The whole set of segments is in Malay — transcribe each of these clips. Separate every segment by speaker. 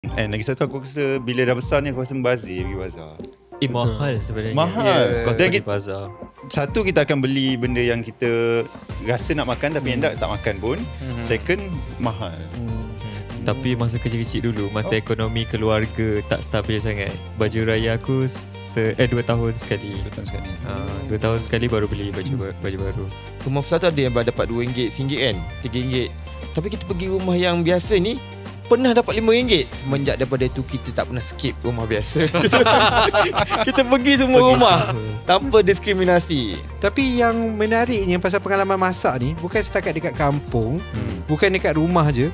Speaker 1: And lagi satu aku rasa bila dah besar ni aku rasa membazir pergi bazar.
Speaker 2: Mahal sebenarnya.
Speaker 1: Mahal.
Speaker 2: Kos
Speaker 1: Dan
Speaker 2: pergi bazar.
Speaker 1: Satu, kita akan beli benda yang kita rasa nak makan tapi end up tak makan pun. Second, mahal.
Speaker 2: Tapi masa kecil-kecil dulu, masa ekonomi keluarga tak stabil sangat, baju raya aku 2 tahun sekali.
Speaker 1: 2 tahun sekali.
Speaker 2: 2 tahun sekali baru beli baju baru.
Speaker 3: Rumah besar tu ada yang dapat RM2, RM1 kan, RM3. Tapi kita pergi rumah yang biasa ni pernah dapat RM5. Semenjak daripada tu kita tak pernah skip rumah biasa. Kita pergi semua rumah tanpa diskriminasi.
Speaker 4: Tapi yang menariknya pasal pengalaman masak ni, bukan setakat dekat kampung, bukan dekat rumah je,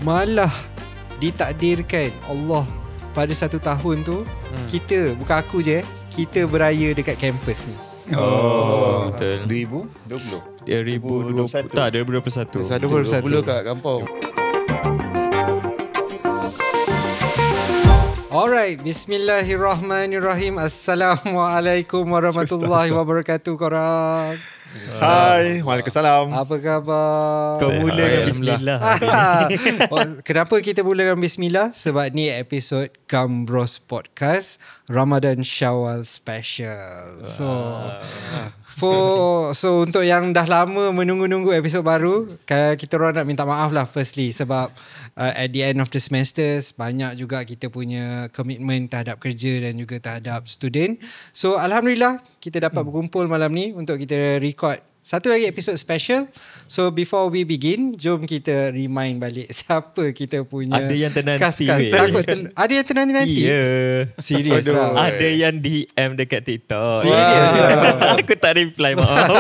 Speaker 4: malah ditakdirkan Allah pada 1 tahun tu kita, bukan aku je, kita beraya dekat kampus ni.
Speaker 2: Betul.
Speaker 1: 2020.
Speaker 2: 2021. Tak, 2021.
Speaker 3: 2020 kat kampung.
Speaker 4: Alright, bismillahirrahmanirrahim. Assalamualaikum warahmatullahi wabarakatuh korang.
Speaker 5: Hai, waalaikumsalam.
Speaker 4: Apa khabar?
Speaker 2: Kau mula dengan bismillah.
Speaker 4: Kenapa kita mula dengan bismillah? Sebab ni episod Gambros Podcast Ramadan Syawal Special. So untuk yang dah lama menunggu-nunggu episod baru, kita orang nak minta maaf lah firstly sebab at the end of the semester banyak juga kita punya komitmen terhadap kerja dan juga terhadap student. So alhamdulillah kita dapat berkumpul malam ni untuk kita record satu lagi episod special. So before we begin, jom kita remind balik siapa kita punya
Speaker 2: Ada yang tenanti.
Speaker 4: Ada yang tenanti?
Speaker 2: Ya.
Speaker 4: Serius lah.
Speaker 2: Ada yang DM dekat TikTok.
Speaker 4: Serius lah.
Speaker 2: Aku tak reply, maaf.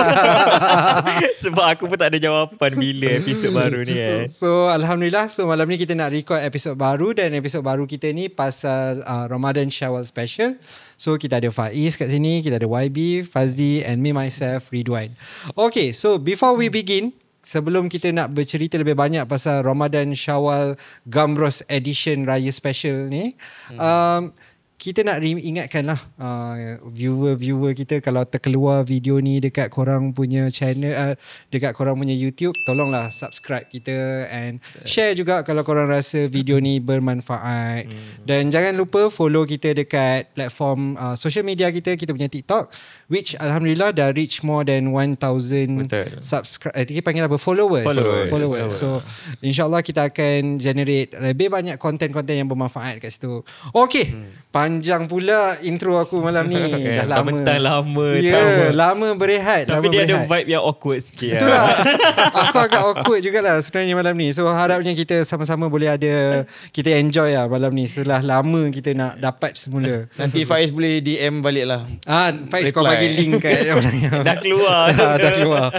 Speaker 2: Sebab aku pun tak ada jawapan bila episod baru ni.
Speaker 4: So alhamdulillah, so malam ni kita nak record episod baru. Dan episod baru kita ni pasal Ramadan Syawal Special. So kita ada Faiz kat sini, kita ada YB, Fazli and me myself, Ridwan. Okay, so before we begin, sebelum kita nak bercerita lebih banyak pasal Ramadan Syawal Gambros Edition Raya Special ni, kita nak ingatkan lah viewer kita, kalau terkeluar video ni dekat korang punya channel, dekat korang punya YouTube, tolonglah subscribe kita and share juga kalau korang rasa video ni bermanfaat. Dan jangan lupa follow kita dekat platform social media kita punya TikTok, which alhamdulillah dah reach more than 1,000 subscribe, kita panggil apa, followers. So insyaAllah kita akan generate lebih banyak konten-konten yang bermanfaat kat situ. Okay, panjang pula intro aku malam ni. Dah lama.
Speaker 2: Mentang lama.
Speaker 4: Ya, lama berehat.
Speaker 2: Tapi dia ada vibe yang awkward sikit.
Speaker 4: Itulah. Aku agak awkward jugalah sebenarnya malam ni. So harapnya kita sama-sama boleh kita enjoy lah malam ni. Setelah lama kita nak dapat semula.
Speaker 3: Nanti Faiz boleh DM balik lah.
Speaker 4: Faiz kau bagi link kat orang yang
Speaker 2: Dah keluar.
Speaker 4: dah keluar.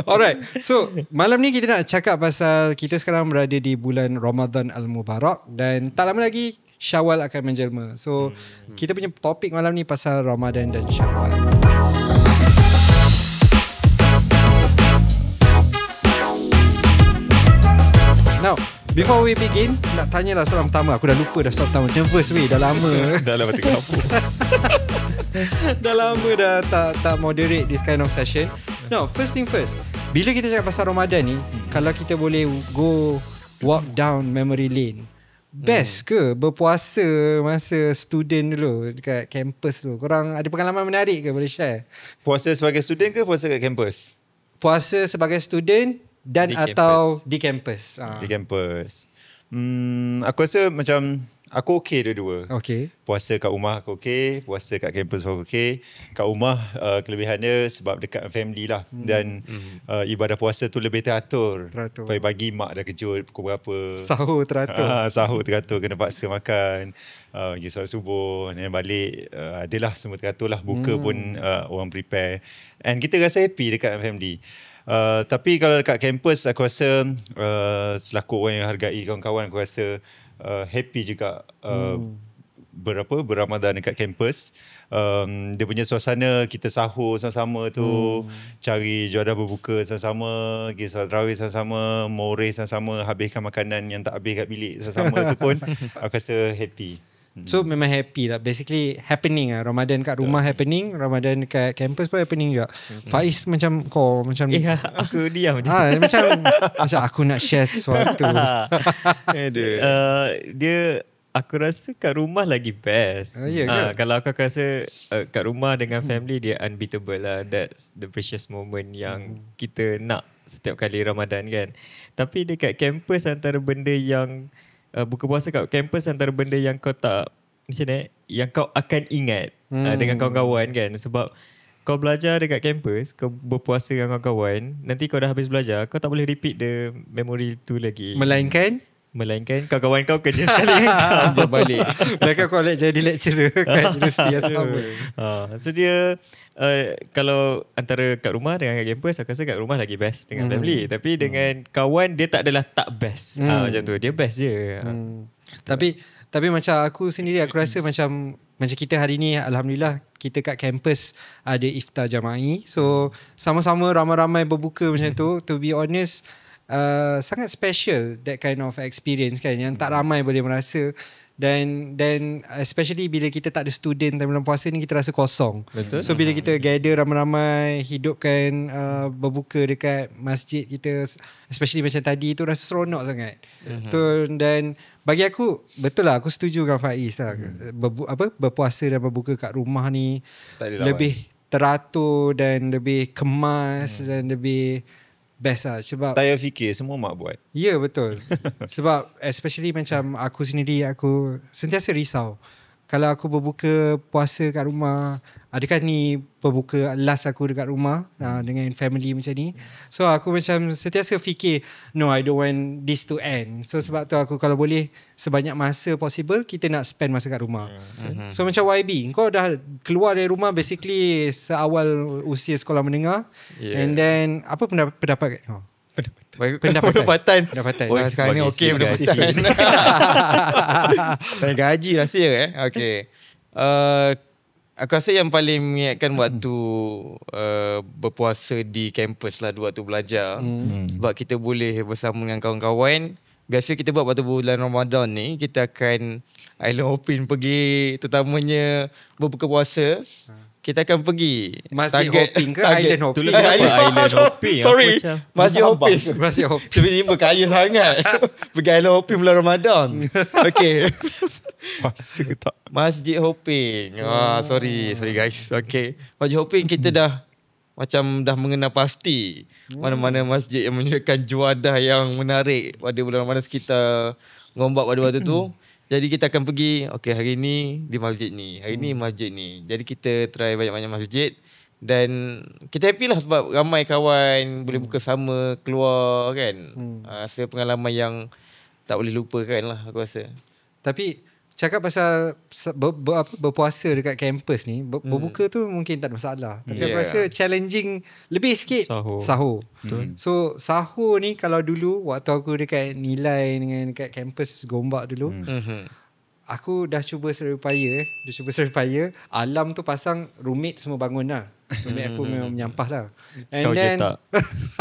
Speaker 4: Alright. So malam ni kita nak cakap pasal kita sekarang berada di bulan Ramadan Al-Mubarak. Dan tak lama lagi Syawal akan menjelma. So kita punya topik malam ni pasal Ramadan dan Syawal. Now, before we begin, nak tanyalah soalan pertama. Aku dah lupa dah soalan pertama. Nervous weh, dah lama.
Speaker 1: Dah lama kenapa?
Speaker 4: Dah lama dah tak moderate this kind of session. Now, first thing first. Bila kita cakap pasal Ramadan ni, kalau kita boleh go walk down memory lane, best ke berpuasa masa student dulu dekat kampus tu? Korang ada pengalaman menarik ke boleh share?
Speaker 1: Puasa sebagai student ke puasa kat kampus?
Speaker 4: Puasa sebagai student dan
Speaker 2: Di
Speaker 4: atau di kampus.
Speaker 1: Di kampus. Aku rasa macam aku okey dua-dua.
Speaker 4: Okay.
Speaker 1: Puasa kat rumah aku okey, puasa kat kampus aku okey. Kat rumah kelebihan dia sebab dekat family lah. Dan ibadah puasa tu lebih teratur. Pagi-pagi mak dah kejut pukul berapa.
Speaker 4: Sahur teratur.
Speaker 1: Sahur teratur, kena paksa makan. Pergi solat subuh, dan balik adalah semua teratur lah. Buka pun orang prepare. And kita rasa happy dekat family. Tapi kalau dekat kampus aku rasa selaku orang yang hargai kawan-kawan, aku rasa happy juga berramadan dekat kampus. Dia punya suasana, kita sahur sama-sama tu, cari juadah berbuka sama-sama, pergi solat tarawih sama-sama, moreh sama-sama, habiskan makanan yang tak habis kat bilik sama-sama tu pun aku rasa happy.
Speaker 4: So memang happy lah. Basically happening lah. Ramadan kat rumah happening, Ramadan kat kampus pun happening juga. Faiz macam kau macam
Speaker 2: aku diam je.
Speaker 4: Macam aku nak share sesuatu.
Speaker 2: Dia aku rasa kat rumah lagi best.
Speaker 4: Ya ke?
Speaker 2: Kalau aku rasa kat rumah dengan family dia unbeatable lah. That's the precious moment yang kita nak setiap kali Ramadan kan. Tapi dekat kampus antara benda yang buka puasa kat kampus antara benda yang kau tak macam ni, yang kau akan ingat dengan kawan-kawan kan. Sebab kau belajar dekat kampus, kau berpuasa dengan kawan-kawan, nanti kau dah habis belajar, kau tak boleh repeat the memory tu lagi. Melainkan kawan-kawan kau kerja sekali dengan kau.
Speaker 3: balik.
Speaker 4: Mereka kau jadi lecturer kat universiti yang sama.
Speaker 2: So dia kalau antara kat rumah dengan kat kampus, aku rasa kat rumah lagi best dengan family. Tapi dengan kawan dia tak adalah tak best. Macam tu, dia best je.
Speaker 4: Tapi macam aku sendiri, aku rasa macam kita hari ni, alhamdulillah kita kat kampus ada iftar jama'i. So sama-sama ramai-ramai berbuka macam tu. To be honest, sangat special that kind of experience kan, yang tak ramai boleh merasa. Dan especially bila kita tak ada student dalam bulan puasa ni, kita rasa kosong.
Speaker 2: Betul.
Speaker 4: So bila kita gather ramai-ramai, hidupkan berbuka dekat masjid kita, especially macam tadi tu, rasa seronok sangat. Dan bagi aku, betul lah, aku setuju dengan Faiz lah. Berpuasa dan berbuka kat rumah ni lebih teratur dan lebih kemas dan lebih best lah. Sebab
Speaker 1: Tak payah fikir, semua mak buat.
Speaker 4: ya, betul. Sebab especially macam aku sendiri, aku sentiasa risau. Kalau aku berbuka puasa kat rumah, adakah ni berbuka last aku dekat rumah dengan family macam ni. So aku macam sentiasa fikir, no, I don't want this to end. So sebab tu aku kalau boleh sebanyak masa possible, kita nak spend masa kat rumah. So macam YB, kau dah keluar dari rumah basically seawal usia sekolah menengah. And then apa pendapat pendapatan.
Speaker 3: Oh, sekarang ni okey pendapatan. Naik gaji rasa okey. Aku rasa yang paling mengingatkan waktu berpuasa di kampus lah, waktu belajar. Sebab kita boleh bersama dengan kawan-kawan. Biasa kita buat waktu bulan Ramadan ni, kita akan island hopping pergi, terutamanya berbuka puasa. Kita akan pergi
Speaker 4: Masjid hopping ke island hopping?
Speaker 2: Itulah island hopping.
Speaker 3: Sorry, masjid hopping.
Speaker 4: Masjid hopping.
Speaker 3: Tiba-tiba kaya sangat. Pergi island hopping bulan Ramadan. Okay.
Speaker 1: Puasa ke tak?
Speaker 3: Masjid hopping. Sorry guys. Okay. Masjid hopping kita dah macam dah mengenal pasti mana-mana masjid yang menyediakan juadah yang menarik pada bulan Ramadan sekitar Gombak pada waktu tu. Jadi kita akan pergi, okay, hari ni di masjid ni, hari ni masjid ni. Jadi kita try banyak-banyak masjid. Dan kita happy lah sebab ramai kawan, boleh buka sama, keluar kan. Rasa pengalaman yang tak boleh lupakan lah aku rasa.
Speaker 4: Tapi cakap pasal berpuasa dekat kampus ni, berbuka tu mungkin tak ada masalah. Tapi aku rasa challenging lebih sikit sahur. So sahur ni kalau dulu waktu aku dekat Nilai dengan dekat kampus Gombak dulu, aku dah cuba serupaya. Alam tu pasang, roommate semua bangun lah. Roommate aku memang menyampah lah. And
Speaker 2: Kau
Speaker 4: then
Speaker 2: je tak.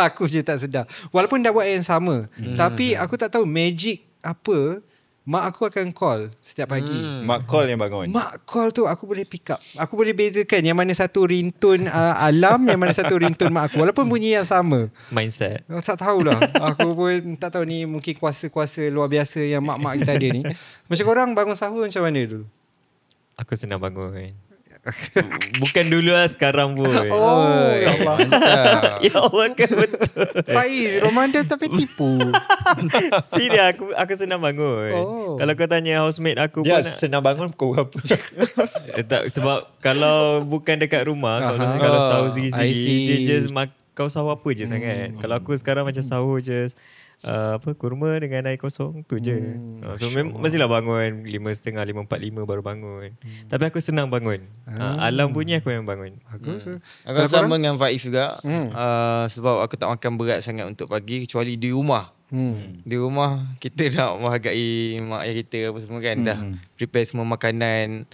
Speaker 4: aku je tak sedar. Walaupun dah buat yang sama, tapi aku tak tahu magic apa. Mak aku akan call setiap pagi.
Speaker 1: Mak call yang bangun.
Speaker 4: Mak call tu aku boleh pick up. Aku boleh bezakan yang mana satu ringtone alam, yang mana satu ringtone mak aku. Walaupun bunyi yang sama.
Speaker 2: Mindset.
Speaker 4: Tak tahulah. Aku pun tak tahu ni, mungkin kuasa-kuasa luar biasa yang mak-mak kita ada ni. Macam korang bangun sahur macam mana dulu?
Speaker 2: Aku senang bangun kan. Bukan dulu lah, sekarang pun.
Speaker 4: Ya Allah.
Speaker 2: Ya Allah kan, betul.
Speaker 4: Faiz, Ramadan tapi tipu.
Speaker 2: Serius, aku senang bangun. Kalau kau tanya housemate aku pun
Speaker 1: senang bangun pukul berapa?
Speaker 2: tak, sebab kalau bukan dekat rumah, kalau sahur sendiri-sendiri, dia just kau sahur apa je sangat. Kalau aku sekarang macam sahur je kurma dengan air kosong tu je. So mestilah bangun 5.30, 5.45 baru bangun. Tapi aku senang bangun. Alam bunyi aku memang bangun.
Speaker 3: Aku sama dengan Faiz juga. Sebab aku tak makan berat sangat untuk pagi, kecuali di rumah. Di rumah kita nak menghargai mak ayah kita apa semua kan. Dah prepare semua makanan,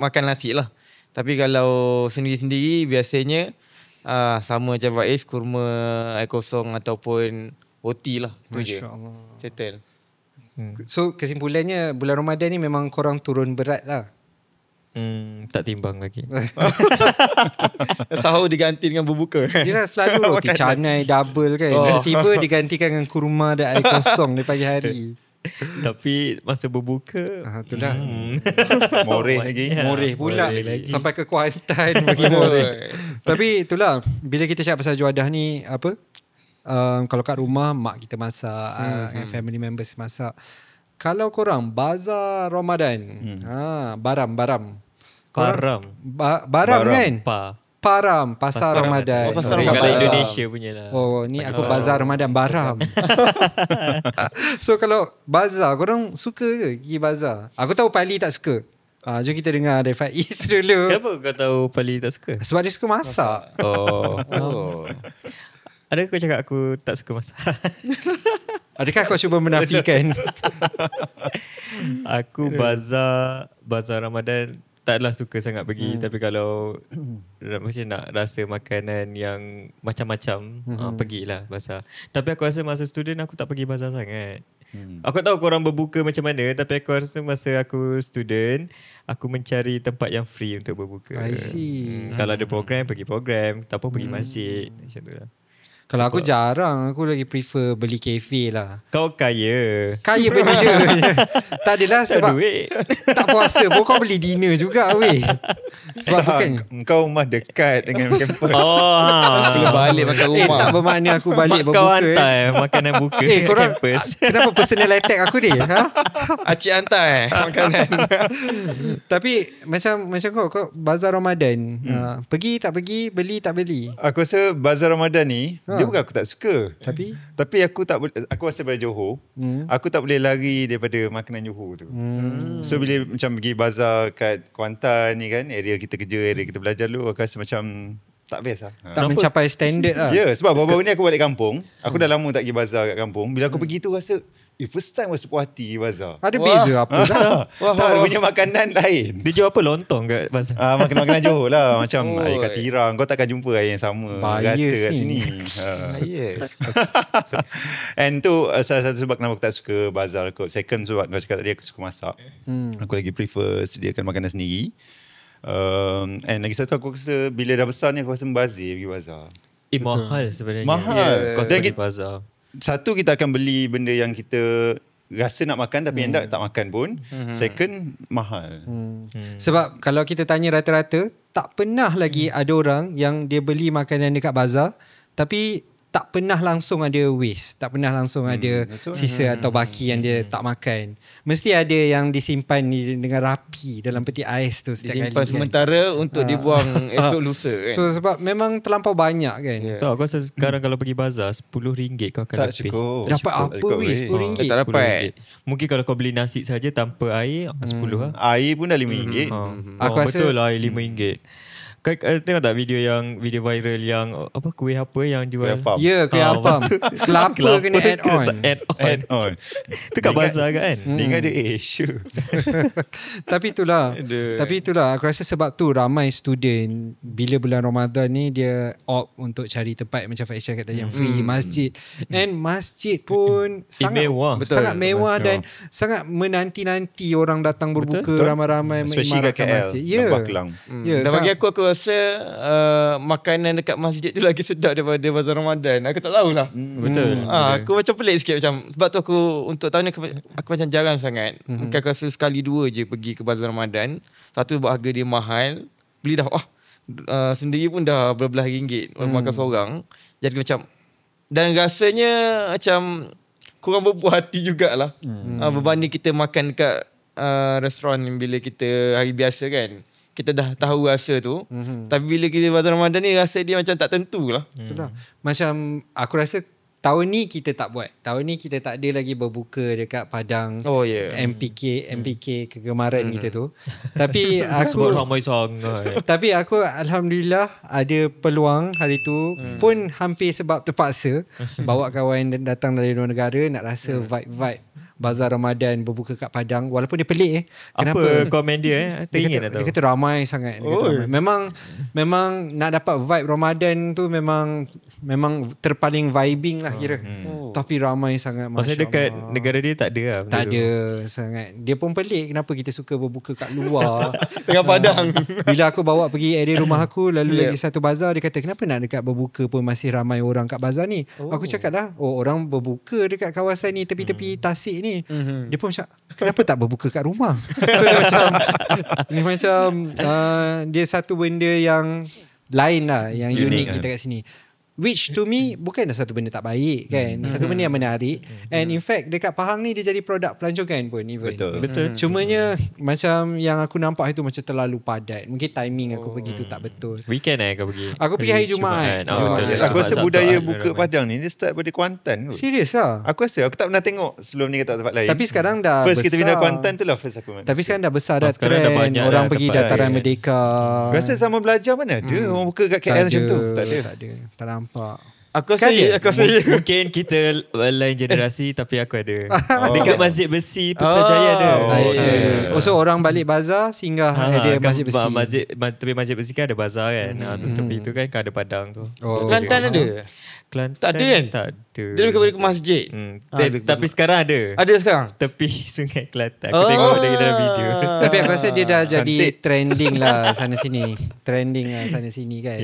Speaker 3: makan nasi lah. Tapi kalau sendiri-sendiri biasanya sama macam Faiz, kurma, air kosong ataupun roti lah.
Speaker 4: Masya Allah.
Speaker 3: Settle.
Speaker 4: So kesimpulannya bulan Ramadan ni memang korang turun berat lah.
Speaker 2: Tak timbang lagi.
Speaker 3: Sahur diganti dengan berbuka.
Speaker 4: Dia selalu roti canai double kan. Tiba-tiba digantikan dengan kurma dan air kosong di pagi hari.
Speaker 2: Tapi masa berbuka
Speaker 4: Itulah.
Speaker 1: Moreh lagi.
Speaker 4: Moreh pula.
Speaker 2: Moreh lagi.
Speaker 4: Sampai ke Kuantan bagi moreh. Tapi itulah, bila kita cakap pasal juadah ni, apa? Kalau kat rumah, mak kita masak, family members masak. Kalau korang, bazar Ramadan, baram.
Speaker 2: Param.
Speaker 4: Baram kan? Param, pasar Ramadan.
Speaker 3: Pasar
Speaker 2: Sorry,
Speaker 3: Ramadan.
Speaker 2: kalau Indonesia punya lah.
Speaker 4: Oh, ni aku bazar Ramadan Baram. So kalau bazar, korang suka ke pergi bazar? Aku tahu Pali tak suka. Jom kita dengar dari Faiz dulu.
Speaker 2: Kenapa kau tahu Pali tak suka?
Speaker 4: Sebab dia suka masak.
Speaker 2: Oh. Ada kau cakap aku tak suka masak?
Speaker 4: Adakah kau cuba menafikan?
Speaker 2: Aku bazar Ramadan taklah suka sangat pergi, tapi kalau macam nak rasa makanan yang macam-macam, pergilah bazar. Tapi aku rasa masa student aku tak pergi bazar sangat. Aku tahu korang berbuka macam mana, tapi aku rasa masa aku student, aku mencari tempat yang free untuk berbuka.
Speaker 4: I see.
Speaker 2: Kalau ada program, pergi program. Tak apa, pergi masjid. Macam tu lah.
Speaker 4: Kalau aku jarang, aku lagi prefer beli kafe lah.
Speaker 2: Kau kaya.
Speaker 4: Kaya benda je. Tak adalah sebab
Speaker 2: duit.
Speaker 4: tak puasa pun kau beli dinner juga weh. Sebab bukan.
Speaker 1: Kau rumah dekat dengan kampus.
Speaker 3: Boleh balik makan rumah.
Speaker 4: Tak bermakna aku balik
Speaker 2: Kau
Speaker 4: berbuka.
Speaker 2: hantar makanan buka
Speaker 4: Korang
Speaker 2: campus.
Speaker 4: kenapa personal attack aku ni?
Speaker 3: Acik hantar makanan.
Speaker 4: Tapi macam kau bazar Ramadan, pergi tak pergi, beli tak beli.
Speaker 1: Aku rasa bazar Ramadan ni, dia bukan aku tak suka. Tapi aku tak boleh, aku rasa daripada Johor, aku tak boleh lari daripada makanan Johor tu. So bila macam pergi bazar kat Kuantan ni kan, area kita kerja, area kita belajar dulu, aku rasa macam tak best lah.
Speaker 4: Tak mencapai standard lah.
Speaker 1: Ya, sebab baru-baru ni aku balik kampung. Aku dah lama tak pergi bazar kat kampung. Bila aku pergi tu rasa, first time rasa puas hati pergi bazar.
Speaker 4: Ada beza apa dah?
Speaker 1: Tak, dia punya makanan lain.
Speaker 2: Dia jual apa? Lontong kat bazar?
Speaker 1: Makanan Johor lah. Macam air katira. Kau takkan jumpa air yang sama
Speaker 4: Bias
Speaker 1: rasa kat
Speaker 4: ni.
Speaker 1: sini.
Speaker 3: Yeah.
Speaker 1: And tu salah satu sebab kenapa aku tak suka bazar kot. Second sebab kau cakap tadi aku suka masak. Aku lagi prefer sediakan makanan sendiri. And lagi satu aku rasa bila dah besar ni aku rasa membazir pergi bazar.
Speaker 2: Mahal sebenarnya.
Speaker 1: Mahal.
Speaker 2: Kos
Speaker 1: Dan
Speaker 2: pergi bazar.
Speaker 1: Satu, kita akan beli benda yang kita rasa nak makan tapi end up tak makan pun. Second, mahal.
Speaker 4: Sebab kalau kita tanya rata-rata, tak pernah lagi ada orang yang dia beli makanan dekat bazar tapi tak pernah langsung ada waste, tak pernah langsung ada
Speaker 1: betul.
Speaker 4: sisa atau baki yang dia tak makan. Mesti ada yang disimpan dengan rapi dalam peti ais tu setiap
Speaker 3: Disimpan
Speaker 4: kali.
Speaker 3: sementara untuk dibuang esok lusa kan.
Speaker 4: So sebab memang terlampau banyak kan.
Speaker 3: Yeah.
Speaker 2: Tahu aku rasa sekarang kalau pergi bazar RM10 kau akan
Speaker 1: Tak
Speaker 2: lebih.
Speaker 1: cukup.
Speaker 4: Dapat
Speaker 1: Cukup,
Speaker 4: apa
Speaker 1: cukup,
Speaker 4: weh
Speaker 1: weh.
Speaker 4: RM10?
Speaker 3: Tak dapat.
Speaker 2: RM10. Mungkin kalau kau beli nasi saja tanpa air RM10 lah.
Speaker 1: Air pun dah RM5.
Speaker 4: Aku rasa-
Speaker 2: betul lah air RM5. Kau tengok tak video viral yang apa kuih apa yang jual?
Speaker 1: Kuih apam.
Speaker 4: Ya, kuih apam. Kelapa kena add on.
Speaker 2: Add on. Tu kat bazar kan?
Speaker 1: Dia ingat dia sure.
Speaker 4: Tapi itulah aku rasa sebab tu ramai student bila bulan Ramadan ni dia opt untuk cari tempat macam Faiz cakap tadi yang free, masjid. And masjid pun sangat
Speaker 2: mewah.
Speaker 4: sangat
Speaker 3: Betul.
Speaker 4: mewah dan sangat menanti-nanti orang datang berbuka
Speaker 1: Betul.
Speaker 4: ramai-ramai
Speaker 1: Especially kat
Speaker 4: mengimarkan
Speaker 1: KL.
Speaker 4: masjid. Ya.
Speaker 1: Lembah Kelang.
Speaker 4: Ya,
Speaker 3: Dan bagi aku rasa makanan dekat masjid tu lagi sedap daripada bazar Ramadan. Aku tak tahulah.
Speaker 2: Betul.
Speaker 3: Aku macam pelik sikit macam sebab tu aku untuk tahun ni aku macam jarang sangat. Mungkin aku rasa sekali dua je pergi ke bazar Ramadan. Satu sebab harga dia mahal. Beli dah sendiri pun dah berbelas ringgit makan seorang. Jadi macam dan rasanya macam kurang berpuas hati jugalah. Berbanding kita makan dekat restoran bila kita hari biasa kan. Kita dah tahu rasa tu. Tapi bila kita bazar Ramadan ni rasa dia macam tak tentu lah.
Speaker 4: Itulah. Macam aku rasa tahun ni kita tak buat. Tahun ni kita tak ada lagi berbuka dekat Padang.
Speaker 3: Oh ya.
Speaker 4: MPK kegemaran kita tu. Tapi
Speaker 2: Sebab
Speaker 4: aku
Speaker 2: ramai sangat.
Speaker 4: tapi aku alhamdulillah ada peluang hari tu pun hampir sebab terpaksa bawa kawan datang dari luar negara nak rasa vibe bazar Ramadan berbuka kat Padang walaupun dia pelik
Speaker 2: Apa komen dia? Teringin
Speaker 4: dia kata ramai sangat. Dia kata ramai. Memang nak dapat vibe Ramadan tu memang terpaling vibing lah kira. Tapi ramai sangat.
Speaker 2: Pasal dekat negara dia tak ada lah. benda
Speaker 4: tak
Speaker 2: tu.
Speaker 4: ada sangat. Dia pun pelik kenapa kita suka berbuka kat luar.
Speaker 3: Tengah Padang.
Speaker 4: Bila aku bawa pergi area rumah aku lalu lagi satu bazar, dia kata kenapa nak dekat berbuka pun masih ramai orang kat bazar ni. Aku cakap lah orang berbuka dekat kawasan ni tepi-tepi Tasik ni ni. Dia pun macam, kenapa tak berbuka kat rumah? So dia macam dia satu benda yang lain lah, yang unik kita kat sini. Which to me bukanlah satu benda tak baik kan. Satu benda yang menarik. And in fact dekat Pahang ni dia jadi produk pelancongan pun even.
Speaker 1: Betul.
Speaker 4: Cumanya macam yang aku nampak itu macam terlalu padat. Mungkin timing aku pergi tu tak betul.
Speaker 2: Weekend kau pergi?
Speaker 4: Aku pergi hari Jumaat.
Speaker 2: Betul.
Speaker 1: Aku rasa budaya buka Padang ni dia start pada Kuantan kot.
Speaker 4: Serius lah.
Speaker 1: Aku rasa aku tak pernah tengok sebelum ni kat tempat lain.
Speaker 4: Tapi sekarang dah
Speaker 1: first
Speaker 4: besar.
Speaker 1: kita pindah Kuantan tu lah first aku.
Speaker 4: Tapi sekarang dah besar dah
Speaker 2: sekarang dah
Speaker 4: trend.
Speaker 2: banyak
Speaker 4: Orang
Speaker 2: dah
Speaker 4: pergi
Speaker 2: tempat
Speaker 4: Dataran
Speaker 2: lain.
Speaker 4: Merdeka.
Speaker 1: Rasa zaman belajar mana ada orang buka kat KL macam tu. Tak ada.
Speaker 4: Tak nampak.
Speaker 3: Aku rasa
Speaker 2: Mungkin kita lain generasi tapi aku ada. Dekat Masjid Besi Putrajaya ada.
Speaker 4: So orang balik bazar singgah ada Masjid Besi.
Speaker 2: Tepi Masjid Besi kan ada bazar kan. So tepi tu kan ada padang tu.
Speaker 3: Kelantan ada?
Speaker 2: Kelantan
Speaker 3: Tak ada kan?
Speaker 2: Tak ada.
Speaker 3: Dia dekat masjid.
Speaker 2: Tapi sekarang ada.
Speaker 3: Ada sekarang?
Speaker 2: Tepi Sungai Kelantan. Aku tengok dari dalam video.
Speaker 4: Tapi aku rasa dia dah jadi
Speaker 1: Cantik.
Speaker 4: trending lah sana sini. Trending lah sana sini kan.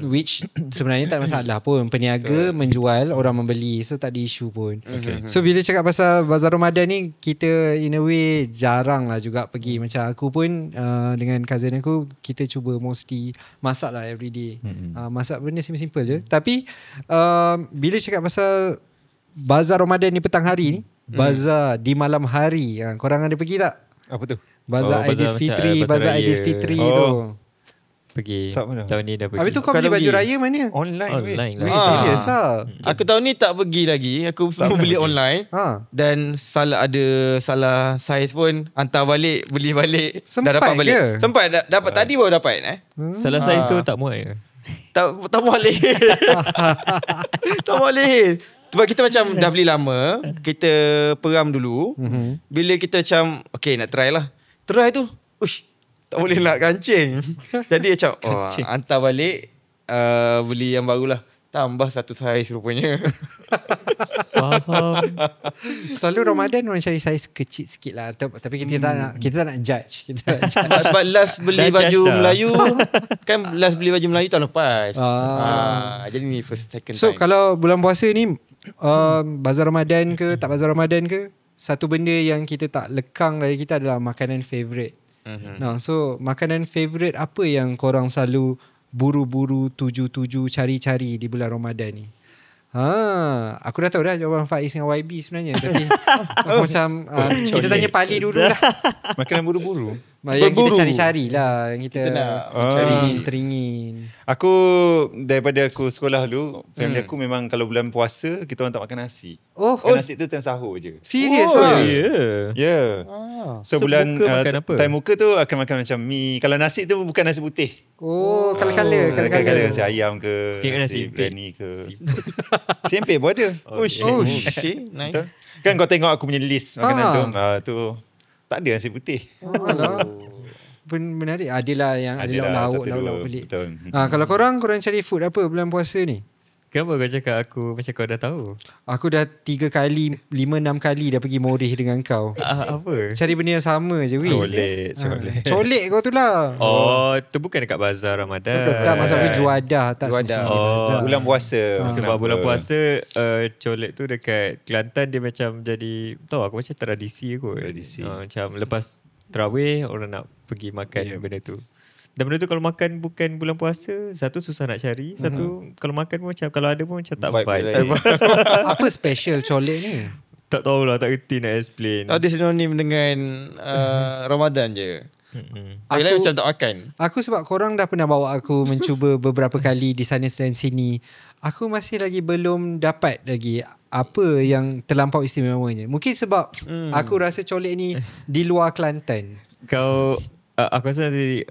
Speaker 4: Which sebenarnya tak ada masalah pun. Peniaga menjual, orang membeli. So tak ada isu pun. So bila cakap pasal Bazar Ramadan ni, kita in a way jarang lah juga pergi. Macam aku pun dengan cousin aku, kita cuba mostly masak lah everyday. Masak benda simple je. Tapi bila cakap pasal Bazar Ramadan ni petang hari ni, bazar di malam hari, korang ada pergi tak?
Speaker 1: Apa tu?
Speaker 4: Bazar Aidilfitri, Bazar Aidilfitri tu.
Speaker 2: Pergi.
Speaker 1: Tak pernah.
Speaker 2: Tahun ni dah pergi.
Speaker 4: Habis tu kau beli baju raya mana?
Speaker 2: Online
Speaker 4: Weh,
Speaker 2: lah.
Speaker 4: serius lah.
Speaker 3: Aku tahun ni tak pergi lagi. Aku semua beli online. Dan salah saiz pun hantar balik, beli balik.
Speaker 4: Sempat
Speaker 3: dah dapat balik.
Speaker 4: ke?
Speaker 3: Sempat dapat tadi baru dapat
Speaker 2: Salah saiz tu tak muat ke?
Speaker 3: Tak boleh. Tak boleh. Sebab kita macam dah beli lama, kita peram dulu. Bila kita macam okay nak try lah. Try tu, uish, tak boleh nak kancing. Jadi macam hantar balik, beli yang barulah. Tambah satu saiz rupanya.
Speaker 2: Faham.
Speaker 4: Selalu Ramadan orang cari saiz kecil sikit lah. Tapi kita tak nak judge. Kita tak judge.
Speaker 3: Sebab last beli
Speaker 2: Dah
Speaker 3: baju
Speaker 2: judge dah.
Speaker 3: Melayu, kan last beli baju Melayu tahun lepas. Jadi ni second
Speaker 4: So
Speaker 3: time.
Speaker 4: kalau bulan puasa ni, Bazar Ramadan ke tak Bazar Ramadan ke, satu benda yang kita tak lekang dari kita adalah makanan favourite. So makanan favourite apa yang korang selalu buru-buru tuju-tuju cari-cari di bulan Ramadan ni? Aku dah tahu dah jawapan Faiz dengan YB sebenarnya. Tapi aku macam kita tanya Pali dulu lah.
Speaker 1: Makanan buru-buru.
Speaker 4: Yang kita cari-cari lah, yang kita
Speaker 3: nak
Speaker 4: teringin.
Speaker 1: Aku daripada aku sekolah dulu, family aku memang kalau bulan puasa kita orang tak makan nasi. Nasi tu time sahur je.
Speaker 4: Serius lah.
Speaker 1: Ya. So bulan
Speaker 2: buka makan apa?
Speaker 1: time muka tu akan makan macam mi. Kalau nasi tu bukan nasi putih.
Speaker 4: Kala-kala.
Speaker 1: Nasi ayam ke,
Speaker 2: Kira nasi
Speaker 1: biryani ke. Sempit pun ada.
Speaker 3: Okay, nice.
Speaker 1: Betul? Kan kau tengok aku punya list makanan tu tak ada nasi putih.
Speaker 4: Menarik. Adalah yang ada lauk-lauk pelik.
Speaker 1: Betul.
Speaker 4: Kalau korang cari food apa bulan puasa ni?
Speaker 2: Kenapa kau cakap aku macam kau dah tahu?
Speaker 4: Aku dah 3 kali 5-6 kali dah pergi morih dengan kau.
Speaker 2: Apa?
Speaker 4: Cari benda yang sama je weh. Colek kau tu lah.
Speaker 2: Tu bukan dekat bazar Ramadan.
Speaker 4: Tak, maksud aku juadah. Tak semestinya bazar.
Speaker 1: Bulan puasa.
Speaker 2: Sebab bulan puasa colek tu dekat Kelantan dia macam jadi, tahu aku macam tradisi kot. Macam lepas tarawih orang nak pergi makan benda tu. Dan benda tu kalau makan bukan bulan puasa, satu susah nak cari, satu kalau makan pun macam, kalau ada pun macam tak vibe.
Speaker 4: Apa special colek ni?
Speaker 2: Tak tahulah, tak kerti nak explain.
Speaker 3: Dia sinonim dengan Ramadan je. Aku lain macam tak makan.
Speaker 4: Aku sebab korang dah pernah bawa aku mencuba beberapa kali di sana dan sini. Aku masih lagi belum dapat lagi apa yang terlampau istimewanya. Mungkin sebab aku rasa colek ni di luar Kelantan.
Speaker 2: Kau aku rasa nanti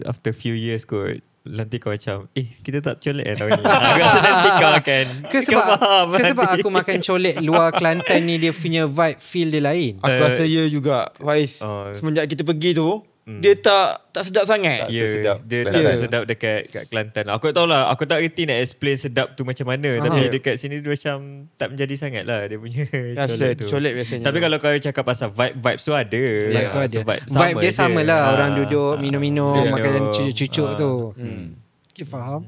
Speaker 2: after few years kot, nanti kau macam kita tak colek tahun ni. Aku rasa nanti kau akan
Speaker 4: Ke sebab aku makan colek luar Kelantan ni, dia punya vibe, feel dia lain.
Speaker 3: Aku rasa ya juga Faiz. Semenjak kita pergi tu, dia tak sedap sangat.
Speaker 2: Dia tak sedap dekat kat Kelantan. Aku tak tahulah, aku tak reti nak explain sedap tu macam mana. Tapi dekat sini dia macam tak menjadi sangat lah dia punya colek tu.
Speaker 3: Colek biasanya.
Speaker 2: Tapi kalau kau cakap pasal vibes tu ada.
Speaker 4: Vibe tu ada.
Speaker 2: So
Speaker 4: Vibe dia sama lah. Orang duduk
Speaker 2: Yeah.
Speaker 4: minum-minum, makan cucuk-cucuk tu. Okay, faham.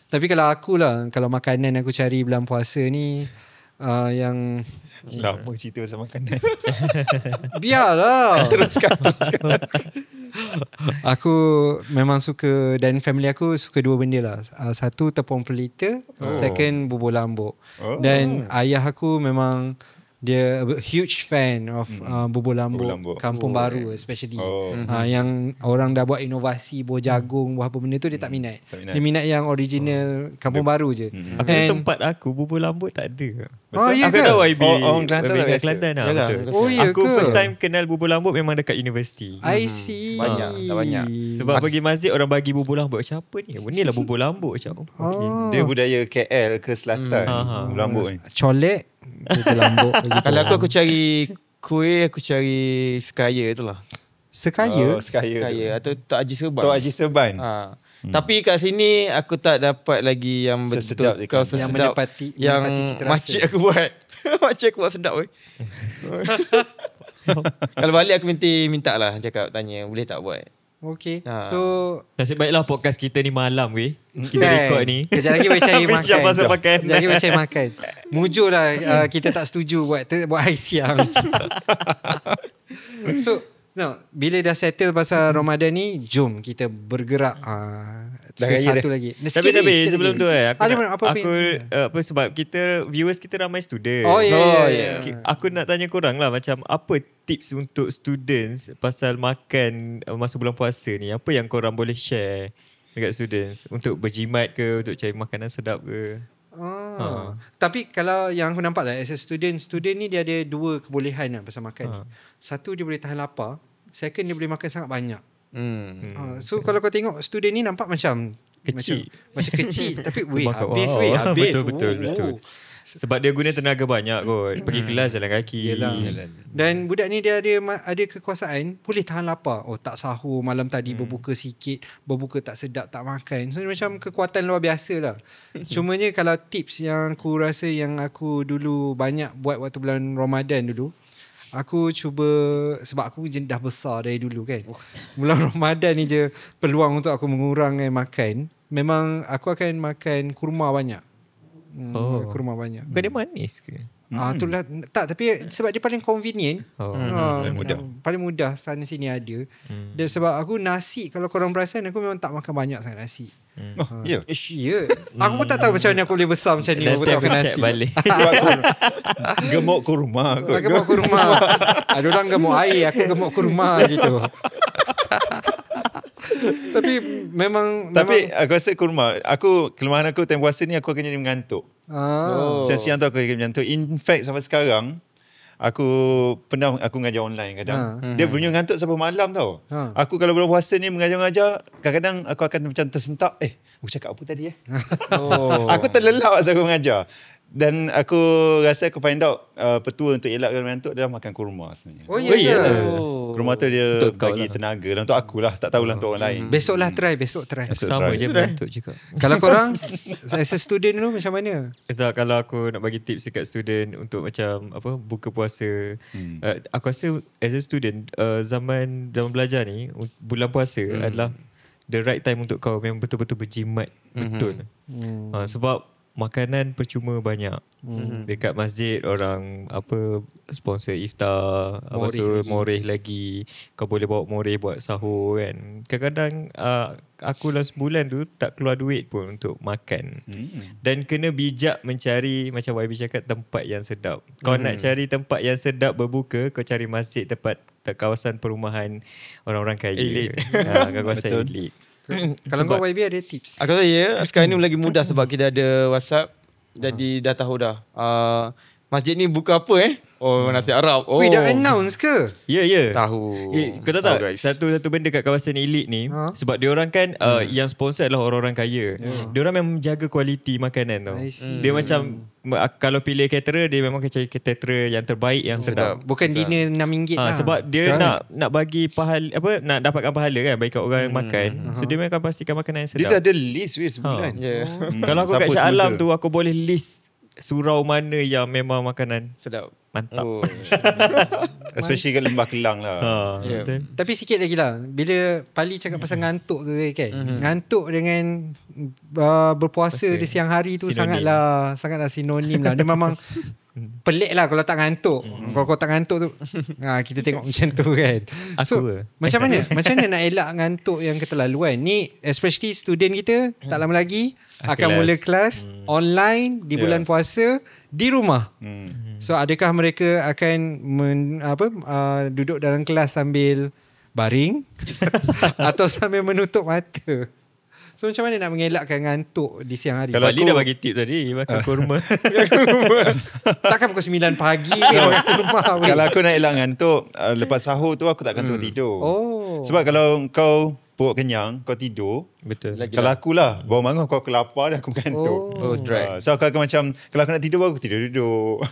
Speaker 4: Tapi kalau aku lah, kalau makanan aku cari bulan puasa ni, yang
Speaker 1: Lama cerita pasal makanan.
Speaker 4: biarlah.
Speaker 1: Teruskan.
Speaker 4: Aku memang suka, dan family aku suka dua benda lah. Satu tepung pelita, second bubur lambuk. Dan ayah aku memang dia a huge fan of bubur lambuk Kampung Baru especially. Yang orang dah buat inovasi buah jagung, buah apa benda tu dia tak minat. Dia minat yang original Kampung Baru je.
Speaker 2: Aku tempat aku bubur lambuk tak ada.
Speaker 4: Ya
Speaker 2: Aku
Speaker 4: ke?
Speaker 2: tahu YB.
Speaker 1: Orang Kelantan tak biasa.
Speaker 2: Kelantan lah.
Speaker 3: Yalah,
Speaker 2: Betul.
Speaker 4: Oh, ya
Speaker 2: Aku
Speaker 4: ke?
Speaker 2: first time kenal bubur lambuk memang dekat universiti.
Speaker 4: I see.
Speaker 3: Dah banyak.
Speaker 2: Sebab pergi masjid orang bagi bubur lambuk. Macam apa ni? Ni lah bubur lambuk. Macam okay.
Speaker 1: Dia budaya KL ke selatan. Lambuk ni.
Speaker 4: Colek bubur lambuk gitu.
Speaker 3: Kalau aku cari kuih, aku cari sekaya tu lah.
Speaker 4: Sekaya.
Speaker 3: Sekaya atau Tok Haji Serban.
Speaker 1: Tok Haji Serban.
Speaker 3: Tapi kat sini aku tak dapat lagi yang
Speaker 1: Sesedap
Speaker 3: betul
Speaker 1: dia
Speaker 3: kau
Speaker 1: kan.
Speaker 4: Yang
Speaker 3: sesedap yang
Speaker 4: menepati cita rasa.
Speaker 3: makcik aku buat. Makcik aku buat sedap weh. Kalau balik aku minta lah, cakap tanya boleh tak buat.
Speaker 4: Okay.
Speaker 3: Ha.
Speaker 4: So
Speaker 2: Nasib baiklah podcast kita ni malam weh. Kita record ni.
Speaker 4: Kejap lagi boleh cari makan.
Speaker 2: Siap pasal makan.
Speaker 4: Kejap lagi boleh cari makan. Mujur lah kita tak setuju buat air siang. So bila dah settle pasal Ramadan ni, jom kita bergerak
Speaker 1: Dah
Speaker 4: ke
Speaker 1: raya
Speaker 4: satu
Speaker 1: dah.
Speaker 4: lagi.
Speaker 2: Tapi sebelum tu
Speaker 4: apa
Speaker 2: sebab viewers kita ramai student.
Speaker 4: Oh ya.
Speaker 2: Aku nak tanya korang lah macam apa tips untuk students pasal makan masa bulan puasa ni. Apa yang korang boleh share dekat students untuk berjimat ke, untuk cari makanan sedap ke?
Speaker 4: Tapi kalau yang aku nampak lah, as a student ni dia ada dua kebolehan lah pasal makan ni. Satu, dia boleh tahan lapar. Second, dia boleh makan sangat banyak. So kalau kau tengok student ni nampak macam
Speaker 2: Kecil.
Speaker 4: macam kecil tapi habis.
Speaker 2: Betul. Sebab dia guna tenaga banyak kot. Pergi kelas jalan kaki.
Speaker 4: Yelah. Dan budak ni dia ada kekuasaan boleh tahan lapar. Tak sahur malam tadi, berbuka sikit, berbuka tak sedap, tak makan. So dia macam kekuatan luar biasa lah. Cumanya kalau tips yang aku rasa yang aku dulu banyak buat waktu bulan Ramadan dulu, aku cuba, sebab aku dah besar dari dulu kan. Bulan Ramadan ni je peluang untuk aku mengurangkan makan. Memang aku akan makan kurma banyak. Kurma banyak.
Speaker 2: Bukan dia manis ke?
Speaker 4: Itulah tak, tapi sebab dia paling convenient.
Speaker 1: Paling mudah.
Speaker 4: Sana sini ada. Dan sebab aku nasi, kalau korang perasan, aku memang tak makan banyak sangat nasi.
Speaker 1: Ya.
Speaker 4: Ya. Aku pun tak tahu macam mana aku boleh besar macam ni. Aku tak makan nasi.
Speaker 2: Balik.
Speaker 1: Gemuk kurma kot.
Speaker 4: Gemuk kurma. Ada orang gemuk air, aku gemuk kurma gitu. Tapi memang
Speaker 1: aku rasa kurma, kelemahan aku time puasa ni, aku akan jadi mengantuk. Siang-siang tu aku akan mengantuk. In fact sampai sekarang aku mengajar online kadang. Dia punya ngantuk sampai malam tau. Aku kalau bulan puasa ni mengajar-ngajar, kadang-kadang aku akan macam tersentak. Aku cakap apa tadi Aku terlelap masa aku mengajar. Dan aku rasa aku find out petua untuk elakkan mengantuk adalah makan kurma sebenarnya. Kurma tu dia bagi tenaga lah. Untuk aku lah, tak tahulah untuk orang lain.
Speaker 4: Besok try.
Speaker 2: Sama je mengantuk juga.
Speaker 4: Kalau korang as a student dulu macam mana?
Speaker 2: Kalau aku nak bagi tips dekat student untuk macam buka puasa, aku rasa as a student zaman belajar ni, bulan puasa adalah the right time untuk kau memang betul-betul berjimat betul. Sebab makanan percuma banyak. Dekat masjid orang sponsor iftar, moreh lagi. Kau boleh bawa moreh buat sahur kan. Kadang-kadang aku dalam sebulan tu tak keluar duit pun untuk makan. Dan kena bijak mencari, macam YB cakap, tempat yang sedap. Kau nak cari tempat yang sedap berbuka, kau cari masjid, tempat kawasan perumahan orang-orang kaya. Elit. Kawasan elit.
Speaker 4: Kalau kau YB ada tips?
Speaker 3: Aku rasa sekarang ni lagi mudah sebab kita ada WhatsApp. Jadi dah tahu dah. Masjid ni buka apa nasi Arab.
Speaker 4: Weh, dah announce ke?
Speaker 2: Ya.
Speaker 3: Tahu.
Speaker 2: Kau tahu tak satu benda kat kawasan elit ni, sebab diorang kan yang sponsor adalah orang-orang kaya. Diorang memang jaga kualiti makanan tau. Dia macam kalau pilih caterer, dia memang akan cari caterer yang terbaik, yang sedap.
Speaker 4: Bukan dinner RM6 lah.
Speaker 2: Sebab dia nak bagi pahala, nak dapatkan pahala kan bagi kat orang makan. So dia memang akan pastikan makanan yang sedap.
Speaker 1: Dia dah ada list sebulan.
Speaker 2: Kalau aku kat Shah Alam tu, aku boleh list surau mana yang memang makanan
Speaker 3: sedap.
Speaker 2: Mantap.
Speaker 1: Especially kat Lembah Kelang lah.
Speaker 4: Tapi sikit lagi lah, bila Pali cakap pasal ngantuk tu kan, ngantuk dengan berpuasa di siang hari tu sangatlah sinonim lah. Dia memang pelik lah kalau tak ngantuk. Kalau kau tak ngantuk tu kita tengok macam tu kan. So macam mana nak elak ngantuk yang keterlaluan ni, especially student kita tak lama lagi akan mula kelas online di bulan puasa di rumah. So adakah mereka akan duduk dalam kelas sambil baring atau sambil menutup mata? So macam mana nak mengelakkan ngantuk di siang hari?
Speaker 2: Kalau Ali dah bagi tip tadi, makan kurma.
Speaker 4: Takkan pukul 9 pagi makan kurma.
Speaker 1: Kalau aku nak elak ngantuk, lepas sahur tu aku tak akan tidur. Sebab kalau kau perut kenyang, kau tidur.
Speaker 2: Betul.
Speaker 1: Kalau aku lah, baru bangun aku lapar dan aku mengantuk. So aku akan macam, kalau aku nak tidur baru aku tidur duduk.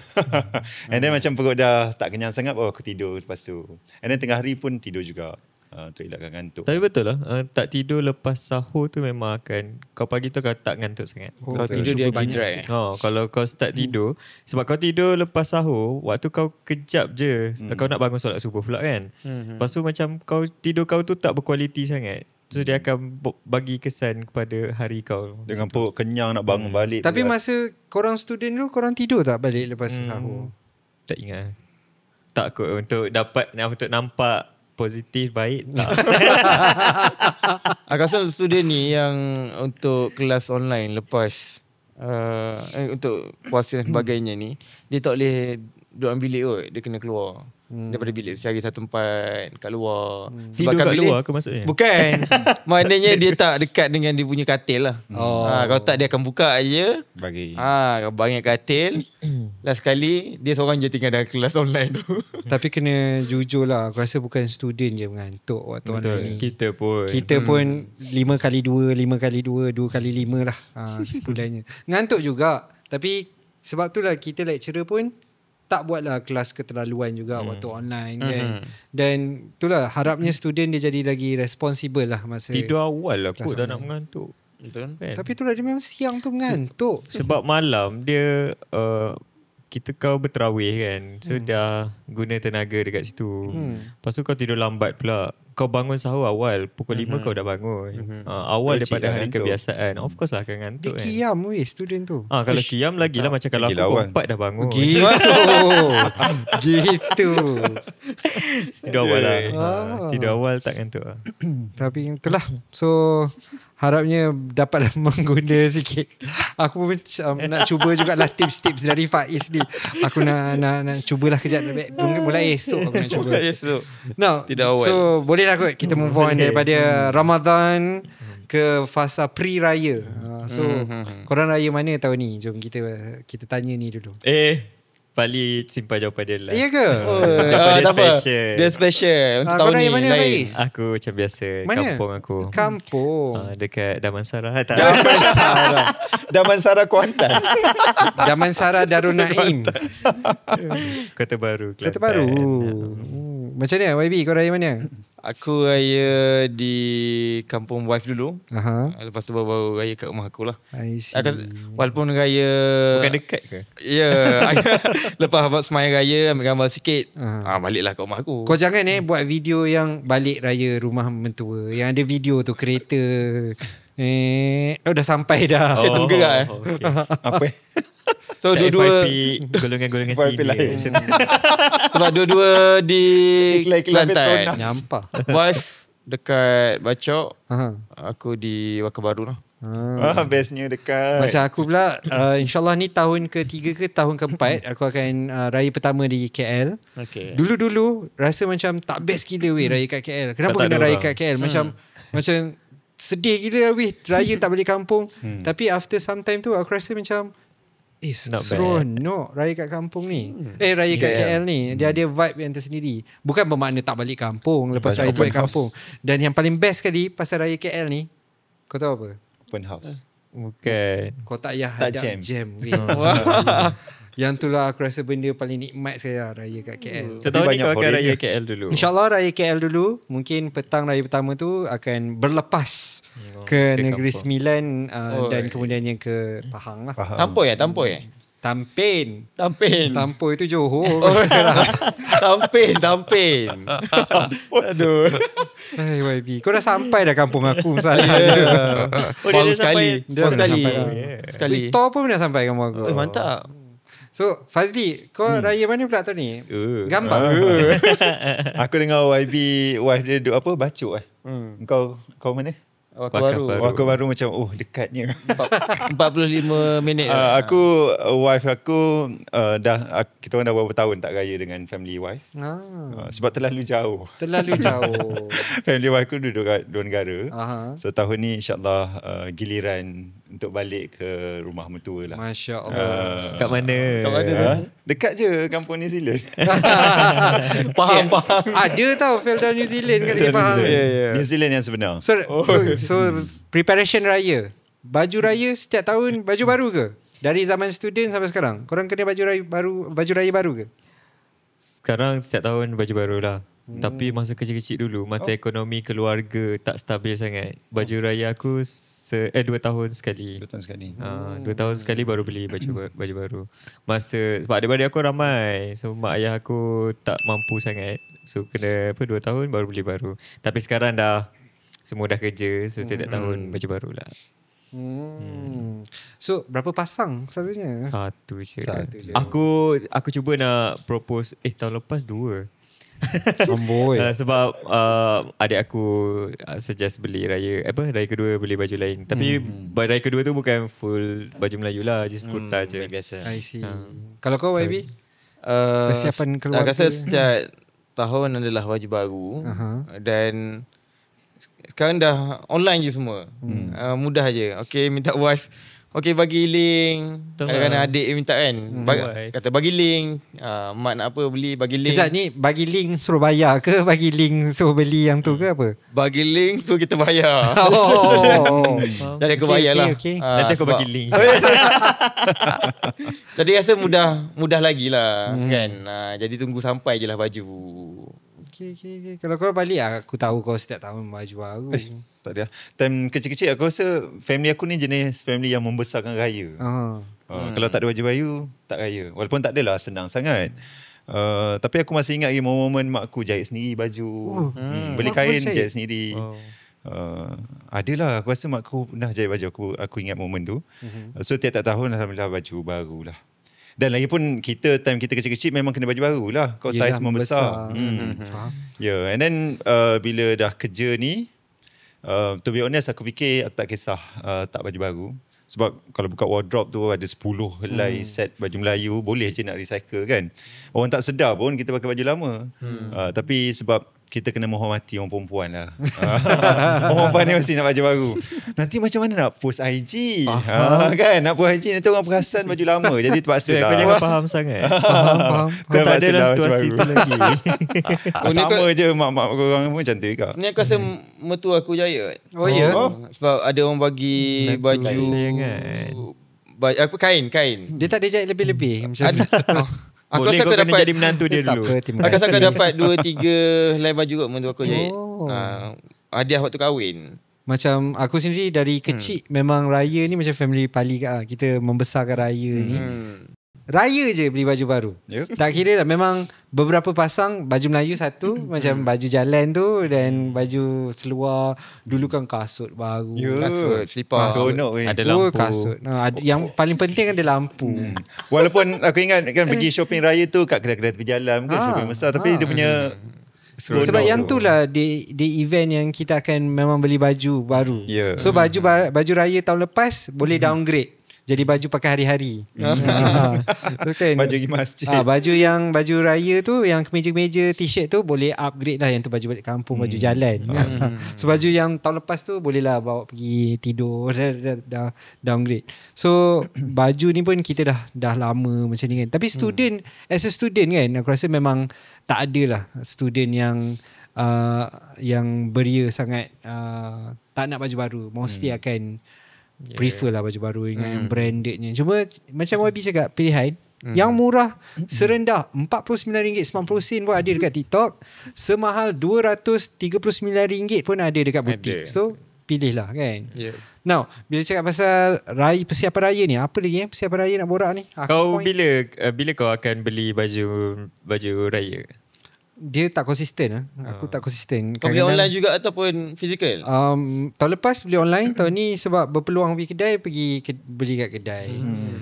Speaker 1: And then macam perut dah tak kenyang sangat baru aku tidur lepas tu. And then tengah hari pun tidur juga. Untuk elakkan ngantuk.
Speaker 2: Tapi betul lah, tak tidur lepas sahur tu memang akan, kau pagi tu kau tak ngantuk sangat.
Speaker 3: Kau tidur dia banyak.
Speaker 2: Kalau kau start tidur, sebab kau tidur lepas sahur, waktu kau kejap je, kau nak bangun solat subuh pula kan. Lepas tu macam tidur kau tu tak berkualiti sangat. So dia akan bagi kesan kepada hari kau.
Speaker 1: Dengan perut kenyang nak bangun balik.
Speaker 4: Tapi masa korang student dulu, korang tidur tak balik lepas sahur?
Speaker 2: Tak ingat. Tak kot untuk nampak positif, baik tak.
Speaker 3: Aku rasa student ni yang untuk kelas online lepas untuk puasa dan sebagainya ni, dia tak boleh duduk dalam bilik kot. Dia kena keluar daripada bilik, cari satu tempat kat luar.
Speaker 2: Tidur kat luar ke maksudnya?
Speaker 3: Bukan. Maknanya dia tak dekat dengan dia punya katil lah. Kalau tak dia akan buka je
Speaker 1: bagi.
Speaker 3: Kau bangun katil. Last kali dia seorang je tinggal dalam kelas online tu.
Speaker 4: Tapi kena jujur lah, aku rasa bukan student je mengantuk waktu online ni.
Speaker 2: Kita pun
Speaker 4: 5x2, 5x2, 2x5 lah sebulannya. Ngantuk juga. Tapi sebab tu lah kita lecturer pun tak buatlah kelas keterlaluan juga waktu online kan. Dan itulah harapnya student dia jadi lagi responsible lah masa
Speaker 2: tidur awal lah kot dah nak mengantuk.
Speaker 3: Betul kan?
Speaker 4: Tapi itulah dia memang siang tu mengantuk.
Speaker 2: Sebab malam dia kau berterawih kan. So dah guna tenaga dekat situ. Lepas tu kau tidur lambat pula. Kau bangun sahur awal, pukul 5 kau dah bangun. Awal daripada hari kebiasaan. Of course lah akan ngantuk kan.
Speaker 4: Dia kiam student tu.
Speaker 2: Kalau kiam lagi lah, macam kalau aku pukul 4 dah bangun.
Speaker 4: Gitu.
Speaker 2: Tidur awal lah. Tidur awal tak ngantuk lah.
Speaker 4: Tapi itulah. So harapnya dapatlah mengguna sikit. Aku pun nak cuba jugalah tips-tips dari Faiz ni. Aku nak cubalah kejap. Mulai esok aku nak cuba. Now, so boleh lah kot kita move on daripada Ramadan ke fasa pre-raya. So korang raya mana tahun ni? Jom kita tanya ni dulu.
Speaker 2: Bali simpan jawapan dia last.
Speaker 4: Ya ke?
Speaker 2: Jawapan dia special.
Speaker 3: Dia special untuk tahun ni.
Speaker 4: Mana,
Speaker 3: lain.
Speaker 2: Aku macam biasa.
Speaker 4: Mana?
Speaker 2: Kampung aku.
Speaker 4: Kampung.
Speaker 2: Dekat Damansara.
Speaker 1: Damansara Kuantan.
Speaker 4: Damansara Darul Naim.
Speaker 2: Kota Baru.
Speaker 4: Kota Baru. Macam mana YB, kau raya mana?
Speaker 3: Aku raya di kampung wife dulu. Lepas tu baru raya kat rumah aku lah.
Speaker 4: I see.
Speaker 3: Walaupun raya
Speaker 2: bukan dekat ke?
Speaker 3: Ya. Lepas abang semaya raya, ambil gambar sikit. Baliklah kat rumah aku.
Speaker 4: Kau jangan buat video yang balik raya rumah mentua. Yang ada video tu kereta. Dah sampai dah.
Speaker 3: Kereta bergerak
Speaker 2: Okay.
Speaker 1: Apa?
Speaker 3: So dua-dua
Speaker 2: golongan-golongan sini.
Speaker 3: sebab dua-dua di
Speaker 1: Kelantan.
Speaker 4: Nyampah.
Speaker 3: Wife dekat Bacok. Aku di Waka Baru lah.
Speaker 1: Bestnya dekat.
Speaker 4: Macam aku pula InsyaAllah ni tahun ke-3 ke tahun ke-4 aku akan raya pertama di KL. Dulu-dulu rasa macam tak best gila raya kat KL. Kenapa kena raya kat KL? Macam sedih gila raya tak balik kampung. Tapi after some time tu aku rasa macam seronok raya kat kampung ni. Raya kat KL ni dia ada vibe yang tersendiri. Bukan bermakna tak balik kampung lepas raya balik kampung. Dan yang paling best sekali pasal raya KL ni, kau tahu apa?
Speaker 1: Open house.
Speaker 2: Bukan.
Speaker 4: Kau tak payah hadap jam. Yang tu lah aku rasa benda paling nikmat saya raya kat KL.
Speaker 2: Setahun ni kau akan raya KL dulu?
Speaker 4: InsyaAllah raya KL dulu. Mungkin petang raya pertama tu akan berlepas ke Negeri Sembilan dan kemudiannya ke Pahang lah.
Speaker 3: Tampoi.
Speaker 4: Tampoi itu Johor.
Speaker 3: Tampin. Aduh.
Speaker 4: Hai YB, kau dah sampai dah kampung aku misalnya.
Speaker 3: Baru sekali.
Speaker 4: Sekali.
Speaker 3: Sekali.
Speaker 4: Tor pun dah sampai kampung aku.
Speaker 3: Mantap.
Speaker 4: So Fazli, kau raya mana pula tahun ni? Gambar.
Speaker 1: Aku dengar YB wife dia duk apa bacuk Kau mana? Waktu baru macam dekatnya.
Speaker 3: 45 minit
Speaker 1: Aku wife aku kita orang dah berapa tahun tak raya dengan family wife. Sebab terlalu jauh. Family wife aku duduk kat dua negara. So tahun ni insyaAllah giliran untuk balik ke rumah mertua lah.
Speaker 4: Masya Allah.
Speaker 2: Kat mana?
Speaker 1: Dekat je kampung New Zealand.
Speaker 3: Faham.
Speaker 4: Ada tau Felda New Zealand kat dia faham.
Speaker 1: New Zealand yang sebenar.
Speaker 4: So preparation raya. Baju raya setiap tahun baju baru ke? Dari zaman student sampai sekarang. Korang kena baju raya baru ke?
Speaker 2: Sekarang setiap tahun baju baru lah. Tapi masa kecil-kecil dulu, masa ekonomi keluarga tak stabil sangat, baju raya aku 2 tahun sekali.
Speaker 1: 2 tahun sekali.
Speaker 2: 2 tahun sekali baru beli baju baru. Sebab adik-adik aku ramai. So mak ayah aku tak mampu sangat. So kena 2 tahun baru beli baru. Tapi sekarang dah semua dah kerja. So setiap tahun baju baru lah.
Speaker 4: So berapa pasang selalunya?
Speaker 2: Satu je.
Speaker 4: Satu je.
Speaker 2: Aku cuba nak propose tahun lepas 2.
Speaker 4: Amboi.
Speaker 2: Sebab adik aku suggest beli raya kedua beli baju lain. Tapi raya kedua tu bukan full baju Melayu lah, just kurta je.
Speaker 3: Biasa.
Speaker 4: I see. Kalau kau YB? Persiapan
Speaker 3: Aku
Speaker 4: keluarga.
Speaker 3: rasa setiap tahun adalah baju baru. Dan sekarang dah online je semua. Mudah je. Okay, minta wife. Okay, bagi link. Kadang-kadang adik minta kan. Kata bagi link. Mak nak apa beli, bagi link.
Speaker 4: Kejap ni bagi link suruh bayar ke? Bagi link suruh beli yang tu ke apa?
Speaker 3: Bagi link so kita bayar. Jadi aku bayar lah.
Speaker 4: Okay.
Speaker 2: Nanti aku bagi link.
Speaker 3: Jadi rasa mudah lagi lah kan. Jadi tunggu sampai je lah baju.
Speaker 4: Okay. Kalau kau balik aku tahu kau setiap tahun baju baru.
Speaker 1: Tak ada. Time kecil-kecil aku rasa family aku ni jenis family yang membesarkan raya. Kalau tak ada baju baru, tak raya. Walaupun tak adalah senang sangat. Tapi aku masih ingat lagi momen mak aku jahit sendiri baju. Beli kain jahit sendiri. Adalah aku rasa mak aku pernah jahit baju aku ingat momen tu. So tiap-tiap tahun alhamdulillah baju baru lah. Dan lagi pun time kita kecil-kecil memang kena baju baru lah. Kau saiz membesar. And then bila dah kerja ni, to be honest aku fikir aku tak kisah tak baju baru. Sebab kalau buka wardrobe tu ada 10 helai set baju Melayu, boleh je nak recycle kan. Orang tak sedar pun kita pakai baju lama. Tapi sebab kita kena menghormati orang perempuan lah. Orang perempuan ni mesti nak baju baru. Nanti macam mana nak post IG? Kan? Nak post IG nanti orang perasan baju lama. Jadi terpaksa lah.
Speaker 2: Kau jangan faham sangat. Kau tak ada dalam situasi tu lagi.
Speaker 1: Sama je mak-mak korang pun macam tu juga.
Speaker 3: Ni aku rasa mertua aku jaya.
Speaker 4: Oh ya?
Speaker 3: Sebab ada orang bagi baju apa kain.
Speaker 4: Dia tak ada jahit lebih-lebih macam tu.
Speaker 3: Aku
Speaker 2: boleh
Speaker 3: rasa
Speaker 2: kau
Speaker 3: aku
Speaker 2: kena
Speaker 3: dapat
Speaker 2: jadi menantu dia dulu.
Speaker 4: Terima
Speaker 3: Aku rasa
Speaker 4: kasih.
Speaker 3: aku dapat 2-3 helai baju kot mentua aku jahit. Hadiah waktu kahwin.
Speaker 4: Macam aku sendiri dari kecil memang raya ni macam family Pali kat lah. Kita membesarkan raya ni. Raya je beli baju baru. Tak kira lah. Memang beberapa pasang baju Melayu satu. Macam baju jalan tu. Dan baju seluar. Dulu kan kasut baru.
Speaker 3: Kasut, slipper.
Speaker 2: Ada lampu.
Speaker 4: Kasut. Yang paling penting ada lampu.
Speaker 1: Walaupun aku ingat kan pergi shopping raya tu kat kedai-kedai tepi jalan. Mungkin shopping besar. Tapi dia punya...
Speaker 4: Sebab yang tu lah di event yang kita akan memang beli baju baru. So baju raya tahun lepas boleh downgrade jadi baju pakai hari-hari. Kan?
Speaker 1: Baju pergi masjid.
Speaker 4: Baju raya tu yang kemeja-kemeja t-shirt tu boleh upgrade lah, yang tu baju balik kampung, baju jalan. So baju yang tahun lepas tu boleh lah bawa pergi tidur, dah downgrade. So baju ni pun kita dah lama macam ni kan. Tapi student as a student kan, aku rasa memang tak ada lah student yang beria sangat tak nak baju baru. Mostly akan prefer lah baju baru dengan brandednya. Cuma macam YB cakap, pilihan yang murah serendah RM49.90 pun ada dekat TikTok, semahal RM239 pun ada dekat butik. So pilih lah kan. Now bila cakap pasal persiapan raya ni, apa lagi persiapan raya nak borak ni?
Speaker 2: Kau bila kau akan beli baju raya?
Speaker 4: dia tak konsisten. Aku tak konsisten.
Speaker 3: Kau beli online juga ataupun fizikal?
Speaker 4: Tahun lepas beli online, tahun ni sebab berpeluang pergi kedai, beli kat kedai.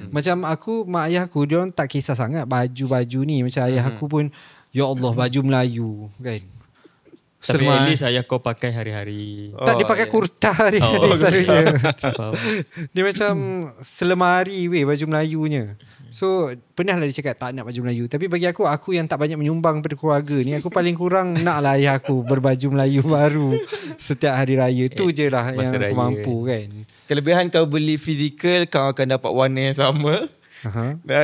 Speaker 4: Macam mak ayah aku, dia orang tak kisah sangat baju-baju ni. Macam ayah aku pun, ya Allah, baju Melayu kan.
Speaker 2: Tapi at least ayah kau pakai hari-hari.
Speaker 4: Tak, dia pakai kurta hari-hari selalunya. Dia macam selemari baju Melayunya. So pernah lah dia cakap tak nak baju Melayu. Tapi bagi aku yang tak banyak menyumbang pada keluarga ni, aku paling kurang nak lah ayah aku berbaju Melayu baru setiap hari raya. Tu je lah yang aku mampu kan.
Speaker 3: Kelebihan kau beli fizikal, kau akan dapat warna yang sama.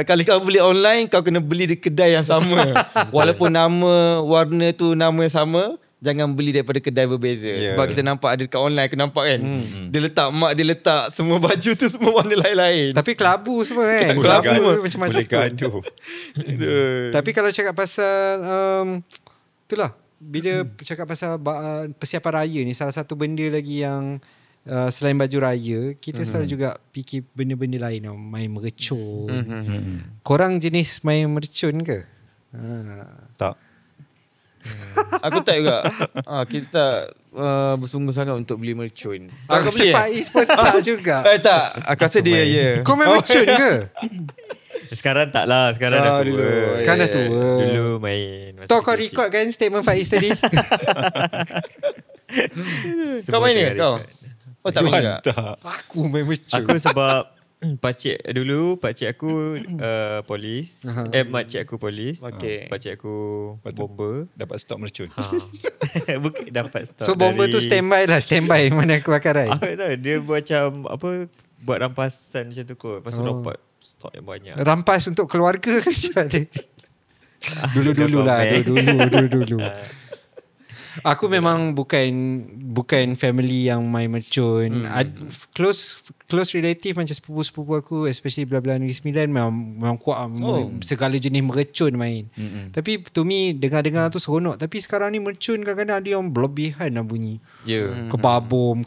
Speaker 3: Kalau kau beli online, kau kena beli di kedai yang sama. Walaupun nama warna tu nama yang sama, jangan beli daripada kedai berbeza. Sebab kita nampak ada dekat online, kita nampak kan. Dia letak semua baju tu semua warna lain-lain.
Speaker 4: Tapi kelabu semua kan.
Speaker 3: Kelabu
Speaker 4: macam-macam.
Speaker 1: Boleh gaduh.
Speaker 4: Tapi kalau cakap pasal itulah, bila cakap pasal persiapan raya ni, salah satu benda lagi yang selain baju raya, kita selalu juga fikir benda-benda lain. Main mercun. Korang jenis main mercun ke?
Speaker 1: Tak.
Speaker 3: Aku tak juga. Kita tak bersungguh sangat untuk beli mercun.
Speaker 4: Aku beli Faiz pun tak juga.
Speaker 3: Tak. Aku rasa dia
Speaker 4: Kau main mercun ke?
Speaker 2: Sekarang tak lah. Sekarang dah tua.
Speaker 4: Sekarang dah tua.
Speaker 2: Dulu main.
Speaker 4: Tahu kau record kan statement Faiz tadi?
Speaker 3: Kau main ke kau? Oh tak main juga?
Speaker 1: Tak.
Speaker 4: Aku main mercun.
Speaker 2: Aku sebab pakcik aku polis. Makcik aku polis. Pakcik aku bomber.
Speaker 1: Dapat stok mercun.
Speaker 2: Bukan dapat stop.
Speaker 4: So bomber tu standby mana kebakaran.
Speaker 2: Aku tak tahu dia macam apa, buat rampasan macam tu kot. Lepas tu dapat stok yang banyak.
Speaker 4: Rampas untuk keluarga ke macam mana? Dulu. Aku memang bukan family yang main mercun. Close relative macam sepupu-sepupu aku, especially belah-belah Negeri Sembilan, memang kuat segala jenis mercun main. Tapi to me dengar-dengar tu seronok. Tapi sekarang ni mercun kadang-kadang ada yang berlebihan lah bunyi. Kebabom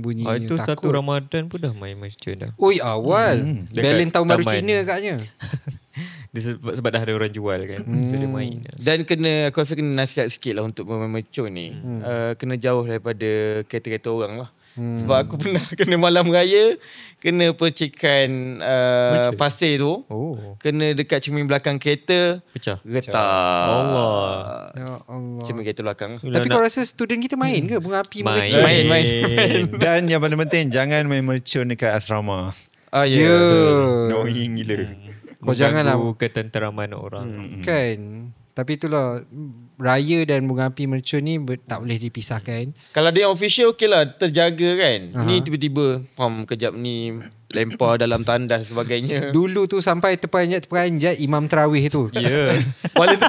Speaker 4: bunyi.
Speaker 2: Itu
Speaker 4: takut.
Speaker 2: satu Ramadan pun dah main mercun dah.
Speaker 4: Oi awal. Belen tahun baru Cina agaknya.
Speaker 2: Dia sebab dah ada orang jual kan. So dia main.
Speaker 3: Dan aku rasa kena nasihat sikit lah untuk pemain mercun ni. Kena jauh daripada kereta-kereta orang lah. Sebab aku pernah kena malam raya, kena percikan pasir tu. Kena dekat cermin belakang kereta,
Speaker 2: Pecah.
Speaker 3: retak.
Speaker 2: Allah.
Speaker 4: Ya Allah.
Speaker 3: Cermin kereta belakang.
Speaker 4: Tapi kau rasa student kita main ke bunga api
Speaker 2: Main.
Speaker 4: mercun?
Speaker 3: Main.
Speaker 1: Dan yang paling penting, jangan main mercun dekat asrama.
Speaker 3: Ya.
Speaker 1: Knowing gila.
Speaker 4: Kau janganlah
Speaker 2: ketenteraman orang.
Speaker 4: kan. Tapi itulah, raya dan bunga api mercun ni tak boleh dipisahkan.
Speaker 3: Kalau dia yang official, okey lah, terjaga kan. Ni tiba-tiba kejap ni lempar dalam tandas sebagainya.
Speaker 4: Dulu tu sampai terperanjat imam tarawih tu.
Speaker 2: Ya.
Speaker 3: Balik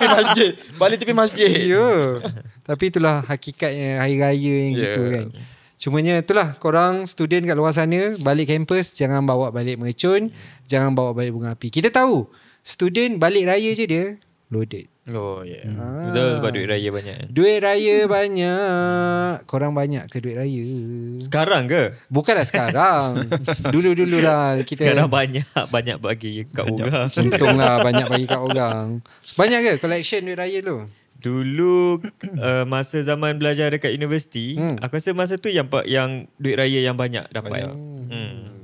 Speaker 3: tepi masjid.
Speaker 4: Ya. Tapi itulah hakikatnya hari raya yang gitu kan. Cumanya itulah, korang student kat luar sana balik kampus jangan bawa balik mercun, jangan bawa balik bunga api. Kita tahu student balik raya je dia loaded.
Speaker 3: Oh ya.
Speaker 2: Betul, sebab duit raya banyak.
Speaker 4: Duit raya banyak. Korang banyak ke duit raya?
Speaker 2: Sekarang ke?
Speaker 4: Bukanlah sekarang. Dulu-dulu lah kita.
Speaker 2: Sekarang banyak bagi kat orang.
Speaker 4: Untunglah banyak bagi kat orang. Banyak ke collection duit raya tu?
Speaker 2: Dulu masa zaman belajar dekat universiti, aku rasa masa tu yang duit raya yang banyak dapat.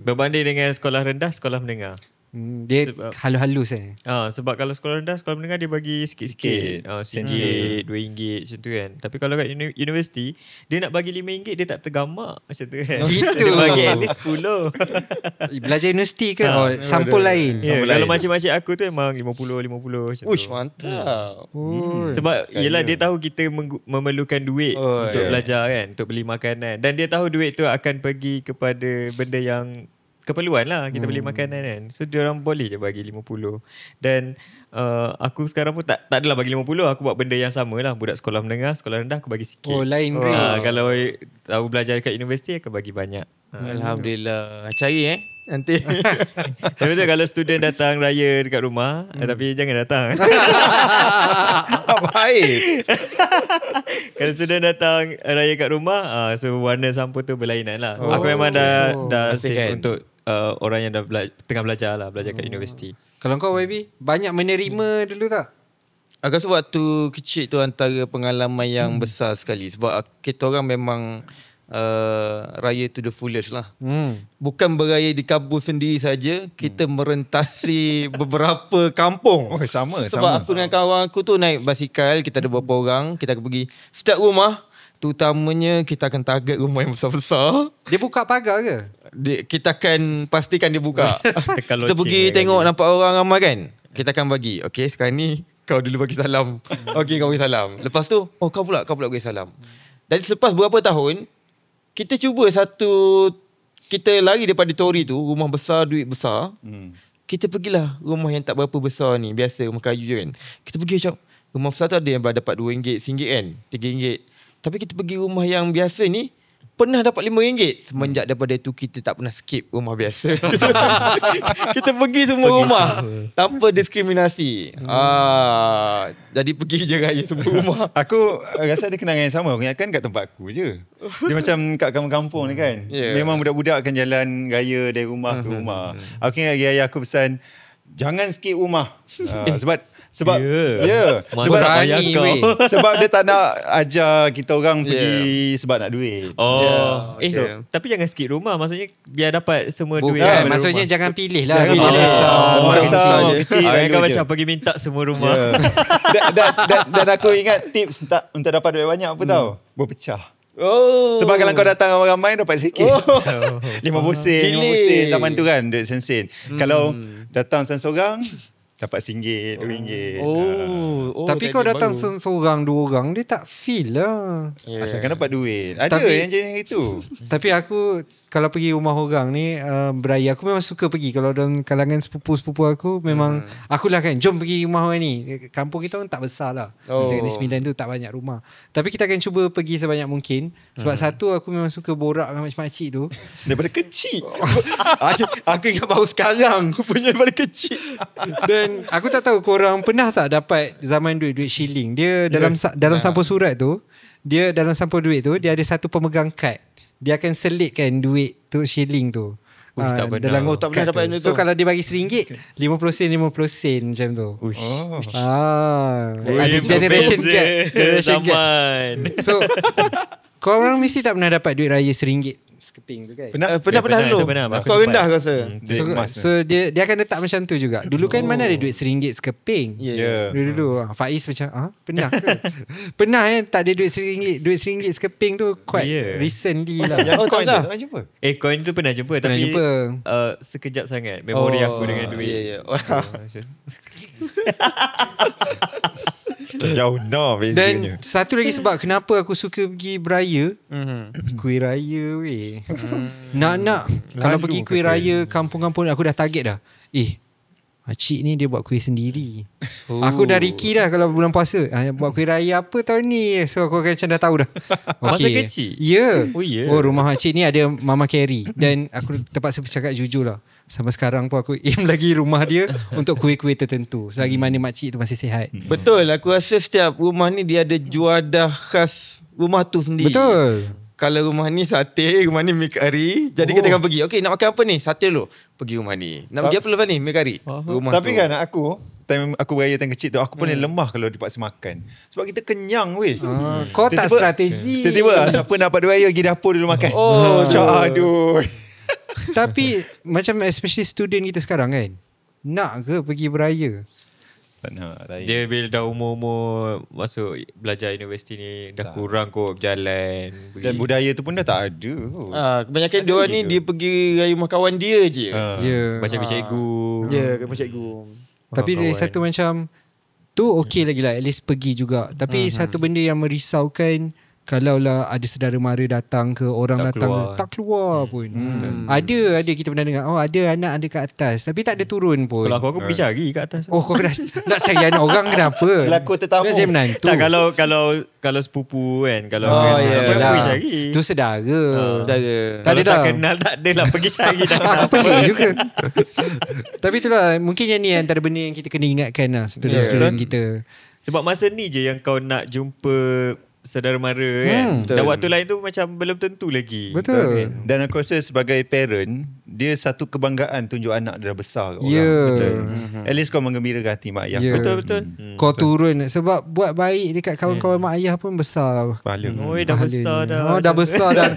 Speaker 2: Berbanding dengan sekolah rendah, sekolah menengah.
Speaker 4: Dia halus-halus
Speaker 2: sebab kalau sekolah rendah, sekolah menengah dia bagi sikit-sikit. RM1, RM2 macam tu kan. Tapi kalau kat universiti, dia nak bagi RM5 dia tak tergamak macam tu kan.
Speaker 4: Gitu.
Speaker 2: Dia bagi at least 10.
Speaker 4: Belajar universiti ke? Sampul lain?
Speaker 2: Kalau macam-macam aku tu memang 50 macam tu.
Speaker 3: Uish, mantap.
Speaker 2: Sebab yelah dia tahu kita memerlukan duit untuk belajar kan, untuk beli makanan. Dan dia tahu duit tu akan pergi kepada benda yang keperluan lah, kita beli makanan kan. So diorang boleh je bagi 50. Dan aku sekarang pun tak adalah bagi 50. Aku buat benda yang sama lah. Budak sekolah menengah, sekolah rendah aku bagi sikit.
Speaker 4: Lain
Speaker 2: kalau tahu belajar dekat universiti aku bagi banyak.
Speaker 3: Alhamdulillah. Cari nanti.
Speaker 2: Tapi tu kalau student datang raya dekat rumah, tapi jangan datang.
Speaker 1: Baik.
Speaker 2: Kalau student datang raya kat rumah, so warna sampul tu berlainan lah. Aku memang dah save untuk orang yang dah tengah belajar kat universiti.
Speaker 4: Kalau kau YB banyak menerima dulu tak?
Speaker 3: Aku rasa waktu kecil tu antara pengalaman yang besar sekali. Sebab kita orang memang raya to the fullest lah. Bukan beraya di kampung sendiri saja, kita merentasi beberapa kampung.
Speaker 1: Oh, sama.
Speaker 3: Sebab aku dengan kawan aku tu naik basikal, kita ada beberapa orang, kita akan pergi setiap rumah. Terutamanya kita akan target rumah yang besar-besar.
Speaker 4: Dia buka pagar ke?
Speaker 3: Kita akan pastikan dia buka.
Speaker 2: Tekan
Speaker 3: Kita
Speaker 2: loceng
Speaker 3: pergi
Speaker 2: lagi.
Speaker 3: tengok nampak orang ramai kan. Kita akan bagi. Okay, sekarang ni kau dulu bagi salam. Okay, kau bagi salam. Lepas tu, oh kau pula bagi salam. Dan selepas beberapa tahun, kita cuba kita lari daripada teori tu, rumah besar, duit besar. Kita pergilah rumah yang tak berapa besar ni, biasa rumah kayu je kan. Kita pergi macam, rumah besar tu ada yang dapat RM2, RM1 kan, RM3. Tapi kita pergi rumah yang biasa ni, pernah dapat RM5. Semenjak daripada tu kita tak pernah skip rumah biasa. Kita pergi semua rumah tanpa diskriminasi. Jadi pergi je raya semua rumah.
Speaker 1: Aku rasa ada kenangan yang sama. Aku ingatkan kat tempat aku je. Dia macam kat kampung-kampung ni kan. Memang budak-budak akan jalan raya dari rumah ke rumah. Aku ingat ayah aku pesan, jangan skip rumah. Sebab
Speaker 2: Sebab
Speaker 4: berani weh.
Speaker 1: sebab dia tak nak ajar kita orang pergi sebab nak duit.
Speaker 2: Tapi jangan skip rumah. Maksudnya biar dapat semua
Speaker 4: Bukan,
Speaker 2: duit daripada
Speaker 4: maksudnya
Speaker 2: rumah.
Speaker 4: jangan pilih lah.
Speaker 1: Jangan
Speaker 4: Bila
Speaker 1: pilih.
Speaker 4: besar,
Speaker 1: Besar, kecil,
Speaker 2: Orang
Speaker 1: lalu
Speaker 2: kan
Speaker 1: je.
Speaker 2: macam pergi minta semua rumah.
Speaker 1: Dan aku ingat tips untuk dapat duit banyak apa tahu? Berpecah.
Speaker 3: Oh.
Speaker 1: Sebab kalau kau datang ramai dapat sikit. 50 sen, 50 sen zaman tu kan duit sen-sen. Kalau datang seorang dapat RM1, RM2.
Speaker 4: Tapi kau datang seorang, dua orang, dia tak feel lah.
Speaker 1: Asalkan dapat duit. Ada
Speaker 4: Tapi-
Speaker 1: yang jenis itu.
Speaker 4: Tapi aku kalau pergi rumah orang ni beraya, aku memang suka pergi. Kalau dalam kalangan sepupu-sepupu aku, memang akulah kan, jom pergi rumah orang ni. Kampung kita orang tak besar lah. Macam Negeri Sembilan tu tak banyak rumah. Tapi kita akan cuba pergi sebanyak mungkin. Sebab satu, aku memang suka borak dengan makcik tu.
Speaker 1: Daripada kecil.
Speaker 3: Aku ingat baru sekarang punya daripada kecil.
Speaker 4: Dan aku tak tahu korang pernah tak dapat zaman duit shilling. Dia dalam sampul surat tu, dia dalam sampul duit tu, dia ada satu pemegang kad. Dia akan selitkan duit tu shilling tu.
Speaker 2: tak pernah.
Speaker 4: Dalam
Speaker 3: tak pernah
Speaker 4: kad
Speaker 3: dapat
Speaker 4: tu.
Speaker 3: yang
Speaker 4: So
Speaker 3: tu.
Speaker 4: kalau dia bagi RM1, 50 sen macam tu. Ada generation gap. Generation gap.
Speaker 2: Zaman.
Speaker 4: So korang mesti tak pernah dapat duit raya RM1 sekeping tu kan?
Speaker 3: Pernah dulu.
Speaker 2: pernah.
Speaker 3: Skor rendah aku rasa.
Speaker 4: So dia akan letak macam tu juga. Dulu kan mana ada duit RM1 sekeping.
Speaker 1: Ya.
Speaker 4: Dulu Faiz macam pernah ke? Pernah kan tak ada duit RM1 sekeping tu quite recently lah.
Speaker 1: Yang coin tu
Speaker 3: tak
Speaker 1: tak jumpa.
Speaker 2: Coin tu pernah jumpa.
Speaker 4: Pernah
Speaker 2: tapi
Speaker 4: jumpa.
Speaker 2: sekejap sangat memori aku dengan duit.
Speaker 1: Jauh dah bezanya.
Speaker 4: Dan satu lagi sebab kenapa aku suka pergi beraya, kuih raya weh. Nak kalau
Speaker 1: Lalu
Speaker 4: pergi kuih
Speaker 1: kata.
Speaker 4: raya kampung-kampung aku dah target dah. Makcik ni dia buat kuih sendiri. Aku dah Ricky dah kalau bulan puasa. Buat kuih raya apa tahun ni? So aku akan macam dah tahu dah.
Speaker 2: Masa kecil?
Speaker 4: Ya.
Speaker 2: Oh, ya.
Speaker 4: Rumah makcik ni ada Mama Carry. Dan aku terpaksa bercakap jujur lah. Sampai sekarang pun aku aim lagi rumah dia untuk kuih-kuih tertentu. Selagi mana makcik tu masih sihat.
Speaker 3: Betul, aku rasa setiap rumah ni dia ada juadah khas rumah tu sendiri.
Speaker 4: Betul.
Speaker 3: Kalau rumah ni sate, rumah ni mi kari. Jadi kita akan pergi. Okey, nak makan apa ni? Sate dulu. Pergi rumah ni. Nak pergi apa lepas ni? Mi kari. Rumah
Speaker 1: Tapi
Speaker 3: tu.
Speaker 1: kan time aku beraya time kecil tu, aku pun lemah kalau dipaksa makan. Sebab kita kenyang weh.
Speaker 4: Kau tak strategi.
Speaker 1: Tiba-tiba siapa nak dapat duit raya pergi dapur dulu makan. Aduh.
Speaker 4: Tapi macam especially student kita sekarang kan, nak ke pergi beraya?
Speaker 1: Tak nak raya.
Speaker 2: Dia bila dah umur-umur masuk belajar universiti ni dah kurang kot berjalan.
Speaker 1: Dan budaya tu pun dah tak ada.
Speaker 3: Kebanyakan dia orang ni dia pergi raya rumah kawan dia je.
Speaker 4: Ya.
Speaker 2: Baca cikgu.
Speaker 3: Ya, rumah cikgu.
Speaker 4: Tapi dari
Speaker 2: kawan.
Speaker 4: satu macam tu okey lagi lah, at least pergi juga. Tapi satu benda yang merisaukan, kalau lah ada saudara mara datang ke, orang
Speaker 2: Tak
Speaker 4: datang
Speaker 2: keluar.
Speaker 4: ke, tak keluar pun. Ada kita pernah dengar, ada anak ada kat atas tapi tak ada turun pun.
Speaker 2: Kalau aku pergi cari kat atas.
Speaker 4: Kau nak cari anak orang kenapa?
Speaker 1: Selaku tetamu.
Speaker 4: Nak jadi menantu.
Speaker 2: Tak, kalau sepupu kan, kalau
Speaker 3: ya,
Speaker 2: aku
Speaker 4: Yelah.
Speaker 2: pergi cari.
Speaker 4: Tu saudara.
Speaker 3: Saudara.
Speaker 4: Tak
Speaker 2: Kalau
Speaker 4: ada
Speaker 2: tak
Speaker 4: dah.
Speaker 2: kenal tak ada lah pergi cari dah.
Speaker 4: Aku pelik juga. Tapi itulah, mungkin yang ni antara benda yang kita kena ingatkan lah, student-student kita.
Speaker 2: Sebab masa ni je yang kau nak jumpa saudara mara kan. Dan waktu lain tu macam belum tentu lagi.
Speaker 4: Betul.
Speaker 1: Dan aku rasa sebagai parent, dia satu kebanggaan tunjuk anak dia dah besar kat orang.
Speaker 4: Ya.
Speaker 1: Betul. At least kau menggembirakan hati mak ayah.
Speaker 4: Ya.
Speaker 2: Betul.
Speaker 4: Kau turun sebab buat baik dekat kawan-kawan mak ayah pun besar.
Speaker 1: Pahala.
Speaker 2: Oi, dah besar dah.
Speaker 4: Oh, dah besar dah.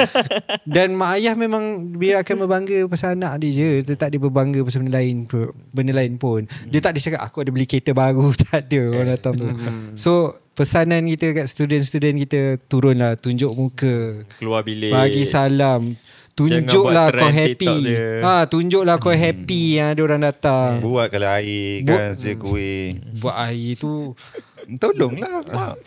Speaker 4: Dan mak ayah memang dia akan berbangga pasal anak dia je. Dia tak ada berbangga pasal benda lain pun. Dia tak ada cakap aku ada beli kereta baru. Tak ada orang datang tu. So pesanan kita kat student-student kita, turunlah, tunjuk muka,
Speaker 2: Keluar bilik.
Speaker 4: bagi salam, tunjuklah
Speaker 2: buat
Speaker 4: kau
Speaker 2: trend
Speaker 4: happy.
Speaker 2: TikTok je.
Speaker 4: Tunjuklah kau happy yang ada orang datang.
Speaker 1: Buat kalau air kan, sedia kuih.
Speaker 4: Buat air tu
Speaker 1: Tolonglah mak.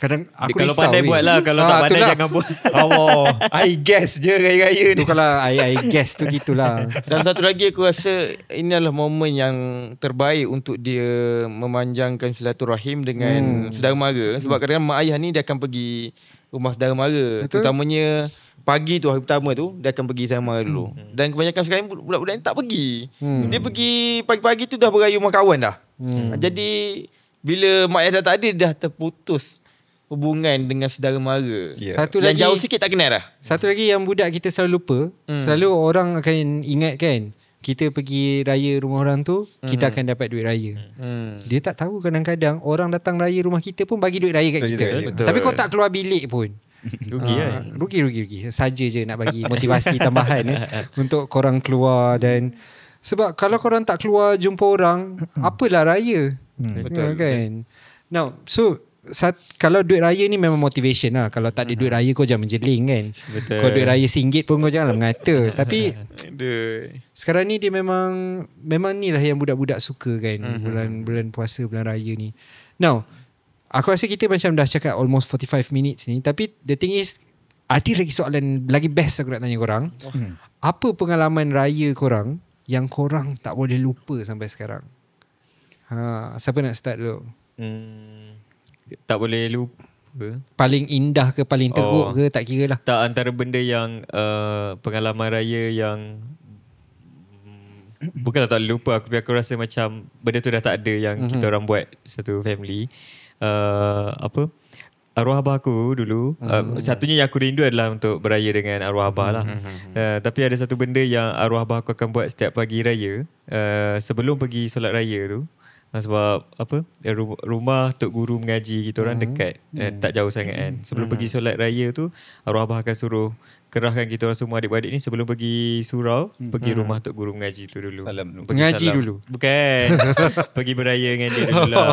Speaker 4: kadang aku
Speaker 2: Kalau
Speaker 4: risau
Speaker 2: pandai
Speaker 4: ni.
Speaker 2: buat lah. Kalau tak pandai
Speaker 4: itulah.
Speaker 2: jangan buat.
Speaker 1: Allah, air gas je raya-raya
Speaker 4: Tu
Speaker 1: ni.
Speaker 4: kalau air gas tu gitulah.
Speaker 3: Dan satu lagi aku rasa ini adalah momen yang terbaik untuk dia memanjangkan silaturahim dengan saudara mara. Sebab kadang-kadang mak ayah ni dia akan pergi rumah saudara mara.
Speaker 4: Betul.
Speaker 3: Terutamanya pagi tu, hari pertama tu dia akan pergi saudara mara dulu. Dan kebanyakan sekarang budak-budak ni tak pergi. Dia pergi pagi-pagi tu dah beraya rumah kawan dah. Jadi bila mak ayah dah tak ada, dah terputus hubungan dengan saudara mara.
Speaker 1: Ya.
Speaker 4: Satu
Speaker 3: Yang
Speaker 4: lagi
Speaker 3: jauh sikit tak kenal dah.
Speaker 4: Satu lagi yang budak kita selalu lupa, selalu orang akan ingat kan, kita pergi raya rumah orang tu, kita akan dapat duit raya. Dia tak tahu kadang-kadang orang datang raya rumah kita pun bagi duit raya kat
Speaker 1: Bagi
Speaker 4: kita.
Speaker 1: duit raya.
Speaker 3: Betul.
Speaker 4: Tapi kau tak keluar bilik pun.
Speaker 2: Rugi kan?
Speaker 4: Rugi. Saja je nak bagi motivasi tambahan untuk korang keluar. Dan sebab kalau korang tak keluar jumpa orang, apalah raya.
Speaker 3: Betul.
Speaker 4: Kan. Now, so kalau duit raya ni memang motivation lah. Kalau tak ada duit raya kau jangan menjeling kan.
Speaker 2: Betul.
Speaker 4: Kau duit raya RM1 pun kau janganlah mengata. Tapi
Speaker 3: Aduh.
Speaker 4: sekarang ni dia memang ni lah yang budak-budak suka kan. Bulan puasa, bulan raya ni. Now, aku rasa kita macam dah cakap almost 45 minutes ni. Tapi the thing is, ada lagi soalan lagi best aku nak tanya korang. Apa pengalaman raya korang yang korang tak boleh lupa sampai sekarang? Siapa nak start dulu?
Speaker 2: Tak boleh lupa.
Speaker 4: Paling indah ke paling teruk ke, tak kira lah.
Speaker 2: Tak, antara benda yang pengalaman raya yang bukanlah tak boleh lupa, aku rasa macam benda tu dah tak ada yang kita orang buat satu family. Arwah abah aku dulu, satunya yang aku rindu adalah untuk beraya dengan arwah abah lah. Tapi ada satu benda yang arwah abah aku akan buat setiap pagi raya, sebelum pergi solat raya tu. Sebab rumah Tok Guru mengaji kita orang dekat, tak jauh sangat kan. Sebelum pergi solat raya tu, arwah abah akan suruh kerahkan kita orang semua adik-beradik ni sebelum pergi surau, pergi rumah Tok Guru mengaji tu dulu.
Speaker 1: Salam dulu.
Speaker 2: Pergi
Speaker 4: Mengaji
Speaker 2: salam.
Speaker 4: dulu?
Speaker 2: Bukan. Pergi beraya dengan dia dulu lah.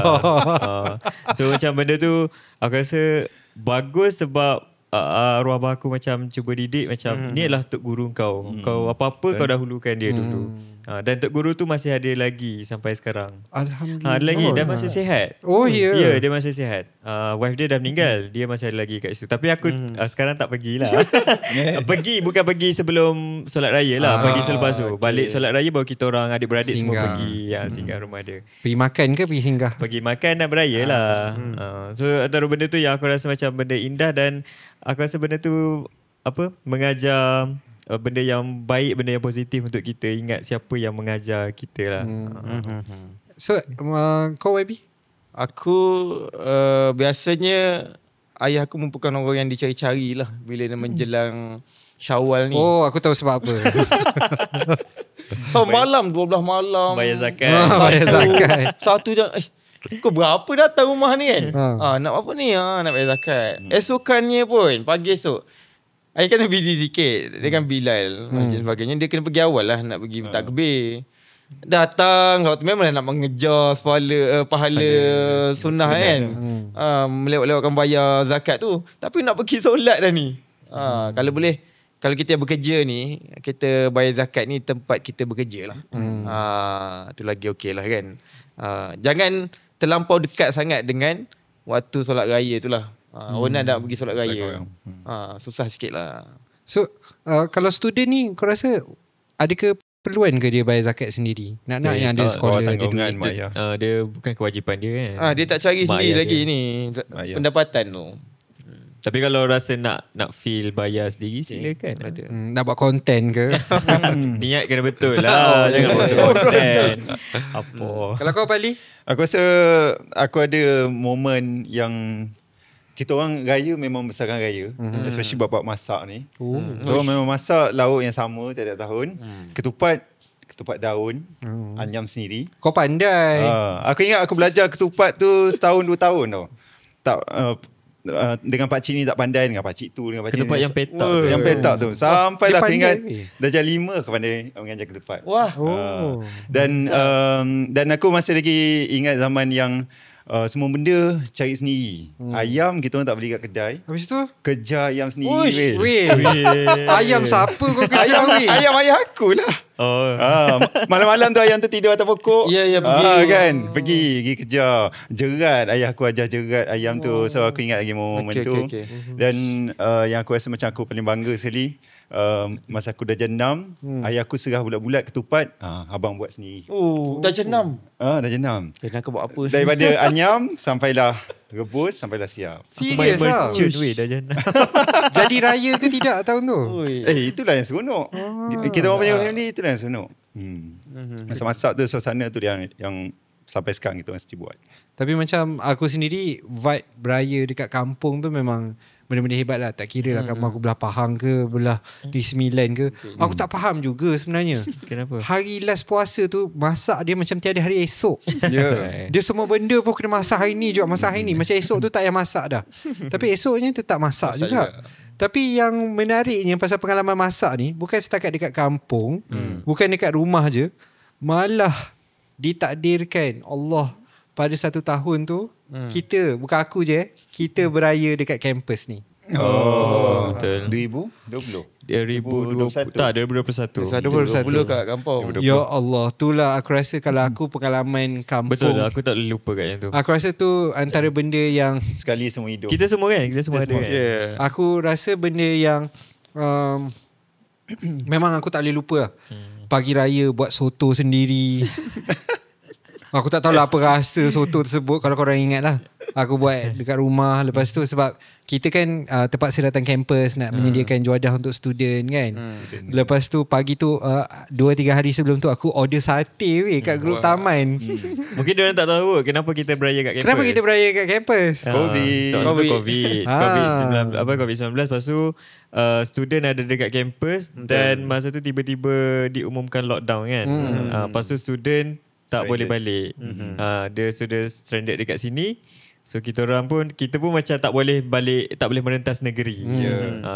Speaker 2: So macam benda tu aku rasa bagus sebab arwah abah aku macam cuba didik macam ni adalah Tok Guru kau. Kau apa-apa kau dahulukan dia dulu. Dan Tok Guru tu masih ada lagi sampai sekarang.
Speaker 4: Alhamdulillah.
Speaker 2: Ada lagi, dan masih sihat.
Speaker 4: Oh ya.
Speaker 2: Ya, dia masih sihat. Wife dia dah meninggal, dia masih ada lagi kat situ. Tapi aku sekarang tak pergilah. Bukan pergi sebelum solat raya lah. Pergi selepas tu. Balik solat raya baru kita orang adik-beradik semua
Speaker 4: Singgah.
Speaker 2: pergi singgah rumah dia.
Speaker 4: Pergi makan ke pergi singgah?
Speaker 2: Pergi makan dan beraya lah. So antara benda tu yang aku rasa macam benda indah, dan aku rasa benda tu mengajar benda yang baik, benda yang positif untuk kita ingat siapa yang mengajar kita lah.
Speaker 4: So kau YB?
Speaker 3: Aku biasanya ayah aku merupakan orang yang dicari-cari lah bila dia menjelang Syawal ni.
Speaker 4: Oh, aku tahu sebab apa.
Speaker 3: So malam 12 malam
Speaker 2: Bayar zakat.
Speaker 4: Bayar zakat.
Speaker 3: Satu jam kau berapa datang rumah ni kan?
Speaker 4: Ha.
Speaker 3: Nak apa ni? Nak bayar zakat. Esokannya pun, pagi esok, ayah kan busy sikit. Dia kan Bilal macam sebagainya. Dia kena pergi awal lah, nak pergi takbir. Datang waktu memang nak mengejar pahala sunnah kan. Melewat-lewatkan bayar zakat tu. Tapi nak pergi solat dah ni. Kalau boleh, kalau kita bekerja ni, kita bayar zakat ni tempat kita bekerja lah. Tu lagi okey lah kan. Jangan terlampau dekat sangat dengan waktu solat raya tu lah. Orang nak pergi solat raya. Susah sikit lah.
Speaker 4: So kalau student ni, kau rasa ada keperluan ke dia bayar zakat sendiri? Nak yang ada sekolah, ada
Speaker 1: tanggungan
Speaker 4: duit.
Speaker 1: mak ayah.
Speaker 2: Dia bukan kewajipan dia kan.
Speaker 3: Dia tak cari
Speaker 2: Mak
Speaker 3: sendiri
Speaker 2: ayah
Speaker 3: lagi
Speaker 2: dia.
Speaker 3: ni
Speaker 1: ayah.
Speaker 3: pendapatan tu.
Speaker 2: Tapi kalau rasa nak feel bayar sendiri, silakan.
Speaker 3: Ada.
Speaker 4: Nak buat konten ke?
Speaker 2: Niat kena betul lah. Jangan buat konten. Apa?
Speaker 4: Kalau kau Pali?
Speaker 1: Aku rasa aku ada momen yang kita orang raya memang besarkan raya, especially bab masak ni. Kita
Speaker 3: Oh.
Speaker 1: orang memang masak lauk yang sama tiap-tiap tahun. Ketupat daun, anyam sendiri.
Speaker 4: Kau pandai.
Speaker 1: Aku ingat aku belajar ketupat tu setahun 2 tahun tau. Tak dengan pakcik ni tak pandai, dengan pakcik tu, dengan pakcik
Speaker 2: Ketupat
Speaker 1: ni.
Speaker 2: yang petak
Speaker 1: Wah,
Speaker 2: tu.
Speaker 1: yang petak tu. Sampailah
Speaker 4: dia
Speaker 1: aku
Speaker 4: pandai,
Speaker 1: ingat
Speaker 4: weh.
Speaker 1: darjah 5 aku pandai mengajar ketupat.
Speaker 3: Wah.
Speaker 1: Dan aku masih lagi ingat zaman yang semua benda cari sendiri. Ayam kita orang tak beli kat kedai.
Speaker 4: Habis tu?
Speaker 1: Kejar ayam sendiri.
Speaker 4: Weh. Ayam siapa kau kejar weh?
Speaker 1: Ayam ayah aku lah.
Speaker 2: Oh.
Speaker 1: Malam-malam tu ayam tu tidur atas pokok.
Speaker 3: Ya, pergi.
Speaker 1: Kan. Pergi kejar. Jerat. Ayah aku ajar jerat ayam tu. So aku ingat lagi momen
Speaker 3: Okey,
Speaker 1: tu.
Speaker 3: okey.
Speaker 1: Dan yang aku rasa macam aku paling bangga sekali, masa aku darjah 6, ayah aku serah bulat-bulat ketupat, abang buat sendiri.
Speaker 3: Oh, dah jenam.
Speaker 1: Darjah 6.
Speaker 3: Nak buat apa?
Speaker 1: Daripada anyam sampailah rebus, sampailah siap.
Speaker 4: Serius lah.
Speaker 2: Mercun weh dah jana.
Speaker 4: Jadi raya ke tidak tahun tu?
Speaker 3: Oi.
Speaker 1: Itulah yang seronok. Kita orang punya family itulah yang seronok. Masa masak tu, suasana tu yang sampai sekarang kita mesti buat.
Speaker 4: Tapi macam aku sendiri, vibe beraya dekat kampung tu memang benda-benda hebat lah. Tak kira lah kampung aku belah Pahang ke, belah di Sembilan ke. Aku tak faham juga sebenarnya.
Speaker 2: Kenapa?
Speaker 4: Hari last puasa tu, masak dia macam tiada hari esok.
Speaker 1: Ya.
Speaker 4: Dia semua benda pun kena masak hari ni juga, masak hari ni. Macam esok tu tak payah masak dah. Tapi esoknya tetap masak juga. Tapi yang menariknya pasal pengalaman masak ni, bukan setakat dekat kampung, bukan dekat rumah je, malah ditakdirkan Allah pada satu tahun tu, kita, bukan aku je, kita beraya dekat kampus ni.
Speaker 2: Oh, betul.
Speaker 1: 2020.
Speaker 2: 2021. Tak, 2021.
Speaker 3: 2020 kat kampung.
Speaker 4: Ya Allah, itulah aku rasa kalau aku pengalaman kampung.
Speaker 2: Betul, aku tak boleh lupa kat yang tu.
Speaker 4: Aku rasa tu antara benda yang
Speaker 1: Sekali semua hidup.
Speaker 2: Kita semua kan? Kita semua ada
Speaker 1: semua.
Speaker 2: kan?
Speaker 3: Yeah.
Speaker 4: aku rasa benda yang memang aku tak boleh lupa lah. Pagi raya buat soto sendiri. Aku tak tahulah apa rasa soto tersebut, kalau korang ingat lah. Aku buat dekat rumah. Lepas tu sebab kita kan terpaksa datang kampus nak menyediakan juadah untuk student kan. Lepas tu pagi tu 2-3 hari sebelum tu aku order sate weh kat grup taman.
Speaker 2: Mungkin diorang tak tahu kenapa kita beraya kat kampus.
Speaker 4: Kenapa kita beraya kat kampus?
Speaker 1: COVID.
Speaker 2: COVID. COVID-19. Lepas tu student ada dekat kampus dan masa tu tiba-tiba diumumkan lockdown kan. Lepas tu student tak boleh balik. Dia sudah stranded dekat sini. So kita pun macam tak boleh balik, tak boleh merentas negeri.